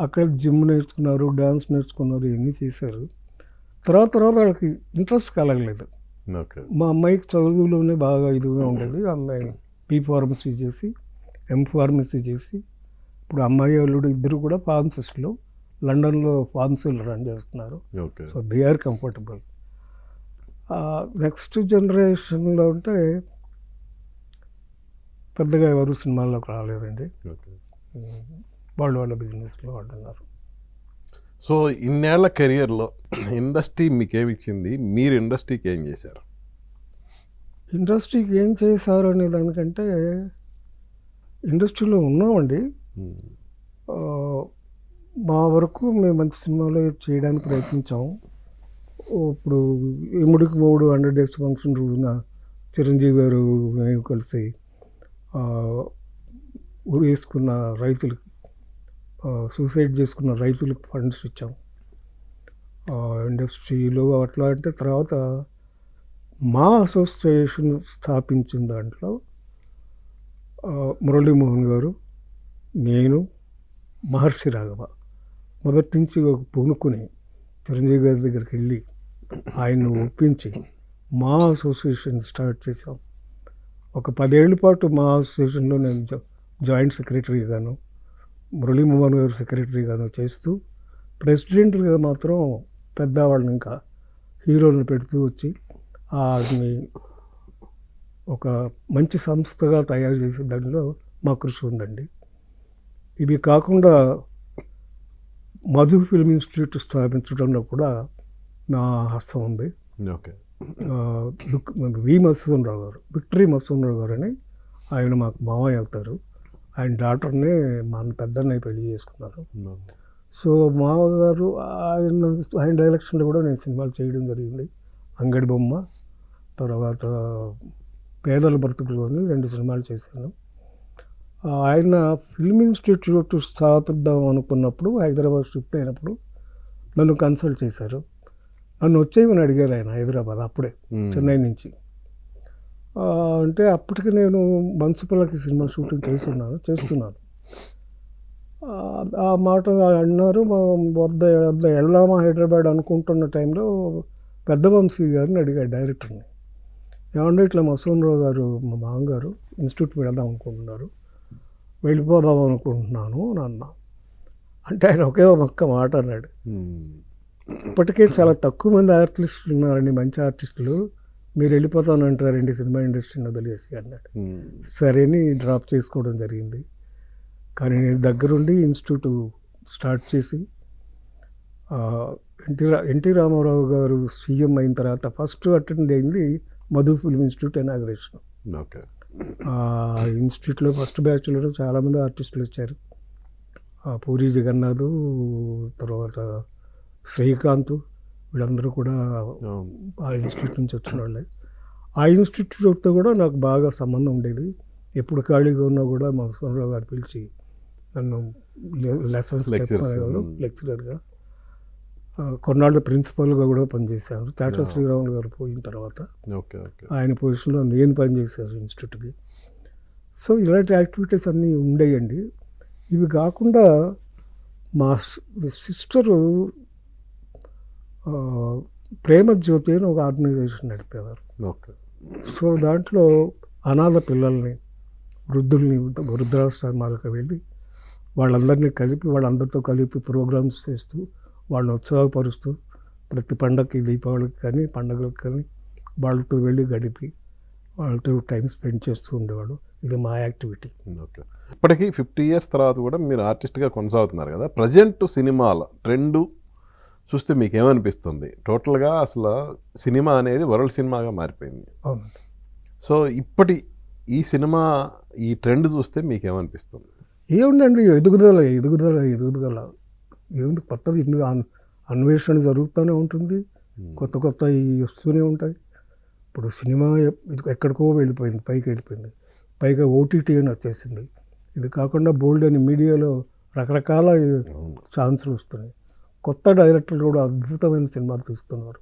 అక్కడ జిమ్ నేర్చుకున్నారు, డ్యాన్స్ నేర్చుకున్నారు, ఇవన్నీ చేశారు. తర్వాత వాళ్ళకి ఇంట్రెస్ట్ కలగలేదు. మా అమ్మాయికి చదువులోనే బాగా ఇదిగా ఉండేది. అమ్మాయి బీ ఫార్మసీ చేసి, ఎం ఫార్మసీ చేసి, ఇప్పుడు అమ్మాయి అల్లుడు ఇద్దరు కూడా ఫార్మసిస్టులు, లండన్లో ఫార్మసీలు రన్ చేస్తున్నారు. So they are comfortable. Next జనరేషన్లో అంటే పెద్దగా ఎవరు సినిమాల్లోకి రాలేదండి. వాళ్ళ బిజినెస్లో వాడుతున్నారు. సో ఇన్నేళ్ల కెరియర్లో ఇండస్ట్రీ మీకేమి ఇచ్చింది, మీరు ఇండస్ట్రీకి ఏం చేశారు? ఇండస్ట్రీకి ఏం చేశారు అనే దానికంటే ఇండస్ట్రీలో ఉన్నామండి. మా వరకు మేము మంచి సినిమాలో చేయడానికి ప్రయత్నించాము. ఇప్పుడు ఎముడికి 100 డేస్ ఫంక్షన్ రోజున చిరంజీవి గారు మేము కలిసి ఊరు వేసుకున్న రైతులకి, సూసైడ్ చేసుకున్న రైతులకు ఫండ్స్ ఇచ్చాం ఇండస్ట్రీలో. అట్లా అంటే తర్వాత మా అసోసియేషన్ స్థాపించిన దాంట్లో మురళీమోహన్ గారు, నేను, మహర్షి రాఘవ మొదటి నుంచి ఒక పూనుకుని చిరంజీవి గారి దగ్గరికి వెళ్ళి ఆయన్ని ఒప్పించి మా అసోసియేషన్ స్టార్ట్ చేసాం. ఒక 10 ఏళ్ల పాటు మా అసోసియేషన్లో నేను జాయింట్ సెక్రటరీగాను, మురళీమోహన్ గారు సెక్రటరీగాను చేస్తూ, ప్రెసిడెంట్గా మాత్రం పెద్దవాళ్ళని ఇంకా హీరోలను పెడుతూ వచ్చి అది ఒక మంచి సంస్థగా తయారు చేసే దానిలో మా కృషి ఉందండి. ఇవి కాకుండా మధు ఫిల్మ్ ఇన్స్టిట్యూట్ స్థాపించడంలో కూడా నా హస్తం ఉంది. వి మత్స్యరావు గారు, విక్టరీ మత్స్యరావు గారు అని ఆయన మాకు మామయ్య అవుతారు. ఆయన డాక్టర్ని మా పెద్దన్నయ్య పెళ్లి చేసుకున్నారు. సో మామగారు ఆయన డైరెక్షన్లో కూడా నేను సినిమాలు చేయడం జరిగింది. అంగడి బొమ్మ, తర్వాత పేదల బ్రతుకులోని 2 సినిమాలు చేశాను. ఆయన ఫిల్మ్ ఇన్స్టిట్యూట్ స్థాపిద్దాం అనుకున్నప్పుడు హైదరాబాద్ షిఫ్ట్ అయినప్పుడు నన్ను కన్సల్ట్ చేశారు. నన్ను వచ్చేయమని అడిగారు ఆయన హైదరాబాద్, అప్పుడే చెన్నై నుంచి. అంటే అప్పటికి నేను మన్సుపల్లకి సినిమా షూటింగ్ చేస్తున్నాను. ఆ మాట అన్నారు. మా వద్ద వెళ్దామా హైదరాబాద్ అనుకుంటున్న టైంలో పెద్ద వంశీ గారిని అడిగాడు డైరెక్టర్ని, ఏమంటే ఇట్లా మసూన్రావు గారు మా మామగారు ఇన్స్టిట్యూట్ వెళదాం అనుకుంటున్నారు, వెళ్ళిపోదాం అనుకుంటున్నాను అన్నా. అంటే ఆయన ఒకే ఒక్క మాట అన్నాడు, ఇప్పటికే చాలా తక్కువ మంది ఆర్టిస్టులు ఉన్నారండి, మంచి ఆర్టిస్టులు, మీరు వెళ్ళిపోతానంటారండి సినిమా ఇండస్ట్రీని వదిలేసి అన్నాడు. సరే అని డ్రాప్ చేసుకోవడం జరిగింది. కానీ నేను దగ్గరుండి ఇన్స్టిట్యూట్ స్టార్ట్ చేసి ఎన్టీ రామారావు గారు సీఎం అయిన తర్వాత ఫస్ట్ అటెండ్ అయింది మధు ఫిల్మ్ ఇన్స్టిట్యూట్ ఇనాగరేషన్. ఇన్స్టిట్యూట్లో ఫస్ట్ బ్యాచ్లో చాలామంది ఆర్టిస్టులు వచ్చారు. పూరి జగన్నాథ్, తర్వాత శ్రీకాంత్, వీళ్ళందరూ కూడా ఆ ఇన్స్టిట్యూట్ నుంచి వచ్చిన వాళ్ళే. ఆ ఇన్స్టిట్యూట్తో కూడా నాకు బాగా సంబంధం ఉండేది. ఎప్పుడు ఖాళీగా ఉన్నా కూడా మా సోనరావు గారు పిలిచి నన్ను లెసన్స్ చెప్పేవారు లెక్చరర్గా. కొన్నాళ్ళు ప్రిన్సిపల్గా కూడా పనిచేశాను. చాటా Yeah. శ్రీరాములు గారు పోయిన తర్వాత ఓకే ఓకే ఆయన పొజిషన్లో నేను పనిచేశాను ఇన్స్టిట్యూట్కి. సో ఇలాంటి యాక్టివిటీస్ అన్నీ ఉండేయండి. ఇవి కాకుండా మా సిస్టరు ప్రేమ జ్యోతి అని ఒక ఆర్గనైజేషన్ నడిపేవారు. ఓకే సో దాంట్లో అనాథ పిల్లల్ని, వృద్ధుల్ని, వృద్ధాశ్రమాలకు వెళ్ళి వాళ్ళందరినీ కలిపి వాళ్ళందరితో కలిపి ప్రోగ్రామ్స్ చేస్తూ వాళ్ళని ఉత్సాహపరుస్తూ ప్రతి పండగకి, దీపావళికి కానీ పండగలకు కానీ వాళ్ళతో వెళ్ళి గడిపి వాళ్ళతో టైం స్పెండ్ చేస్తూ ఉండేవాడు. ఇది మా యాక్టివిటీ. ఓకే. ఇప్పటికీ 50 years తర్వాత కూడా మీరు ఆర్టిస్ట్గా కొనసాగుతున్నారు కదా. ప్రజెంట్ సినిమాల ట్రెండ్ చూస్తే మీకు ఏమనిపిస్తుంది? టోటల్గా అసలు సినిమా అనేది వరల్డ్ సినిమాగా మారిపోయింది. అవునండి. సో ఇప్పటి ఈ సినిమా ఈ ట్రెండ్ చూస్తే మీకు ఏమనిపిస్తుంది? ఏముందండి, ఎదుగుదల ఎదుగుదల ఎదుగుదల ఏముంది, కొత్తవి ఇన్ని అన్వేషణ జరుగుతూనే ఉంటుంది, కొత్త కొత్త వస్తూనే ఉంటాయి. ఇప్పుడు సినిమా ఎక్కడికో వెళ్ళిపోయింది, పైకి వెళ్ళిపోయింది. పైగా ఓటీటీ అని వచ్చేసింది. ఇది కాకుండా బోల్డ్ అని మీడియాలో రకరకాల ఛాన్సులు వస్తున్నాయి. కొత్త డైరెక్టర్లు కూడా అద్భుతమైన సినిమాలు తీస్తున్నారు.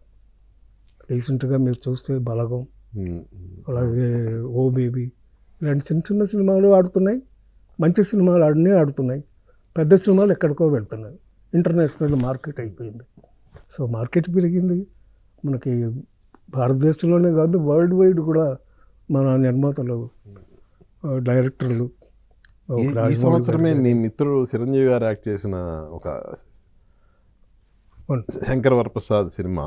రీసెంట్గా మీరు చూస్తే బలగం, అలాగే ఓ బేబీ, ఇలాంటి చిన్న చిన్న సినిమాలు ఆడుతున్నాయి. మంచి సినిమాలు ఆడుతున్నాయి. పెద్ద సినిమాలు ఎక్కడికో వెళ్తున్నాయి. ఇంటర్నేషనల్ మార్కెట్ అయిపోయింది. సో మార్కెట్ పెరిగింది. మనకి భారతదేశంలోనే కాదు, వరల్డ్ వైడ్ కూడా మన నిర్మాతలు, డైరెక్టర్లు. ఈ సంవత్సరమే మీ మిత్రుడు చిరంజీవి గారు యాక్ట్ చేసిన ఒక శంకర్ వరప్రసాద్ సినిమా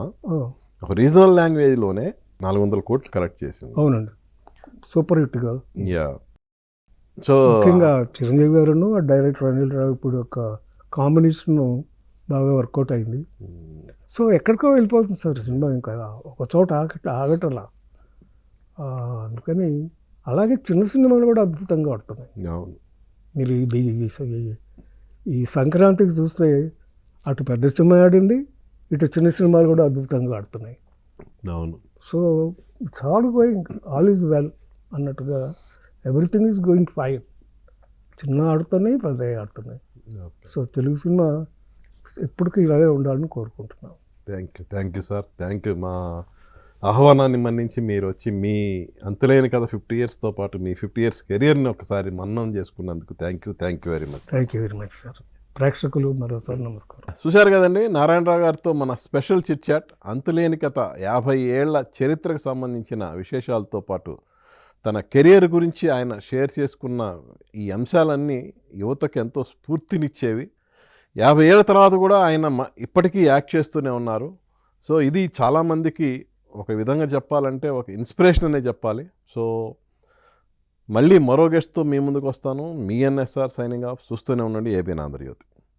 ఒక రీజనల్ లాంగ్వేజ్లోనే 400 కోట్లు కలెక్ట్ చేసింది. అవునండి, సూపర్ హిట్గా. యా. సో ముఖ్యంగా చిరంజీవి గారును డైరెక్టర్ అనిల్ రావు ఇప్పుడు ఒక కాంబినేషన్ బాగా వర్కౌట్ అయింది. సో ఎక్కడికో వెళ్ళిపోతుంది సార్ సినిమా, ఇంకా ఒక చోట ఆగటలా. అందుకని అలాగే చిన్న సినిమాలు కూడా అద్భుతంగా ఆడుతున్నాయి. అవును. మీరు ఈ సంక్రాంతికి చూస్తే అటు పెద్ద సినిమా ఆడింది, ఇటు చిన్న సినిమాలు కూడా అద్భుతంగా ఆడుతున్నాయి. అవును. So it's all going, all is well అన్నట్టుగా ఎవ్రీథింగ్ ఈజ్ గోయింగ్ ఫైన్. చిన్న ఆడుతున్నాయి, పెద్ద ఆడుతున్నాయి. సో తెలుగు సినిమా ఎప్పటికీ ఇలాగే ఉండాలని కోరుకుంటున్నాం. Thank you sir. Thank you. మా ఆహ్వానాన్ని మన్నించి మీరు వచ్చి మీ అంతులేని కథ 50 yearsతో పాటు మీ 50 years కెరియర్ని ఒకసారి మన్నం చేసుకున్నందుకు thank you very much. Thank you very much sir. ప్రేక్షకులు మరోసారి నమస్కారం. చూశారు కదండి, నారాయణరావు గారితో మన స్పెషల్ చిట్ చాట్. అంతులేని కథ 50 ఏళ్ల చరిత్రకు సంబంధించిన విశేషాలతో పాటు తన కెరియర్ గురించి ఆయన షేర్ చేసుకున్న ఈ అంశాలన్నీ యువతకు ఎంతో స్ఫూర్తినిచ్చేవి. 50 ఏళ్ల తర్వాత కూడా ఆయన ఇప్పటికీ యాక్ట్ చేస్తూనే ఉన్నారు. సో ఇది చాలామందికి ఒక విధంగా చెప్పాలంటే ఒక ఇన్స్పిరేషన్ అనే చెప్పాలి. సో మళ్ళీ మరో గెస్ట్తో మీ ముందుకు వస్తాను. మీ ఎన్ఎస్ఆర్ సైనింగ్ ఆఫ్. చూస్తూనే ఉండండి ఏబిఎన్ ఆంధ్రజ్యోతి.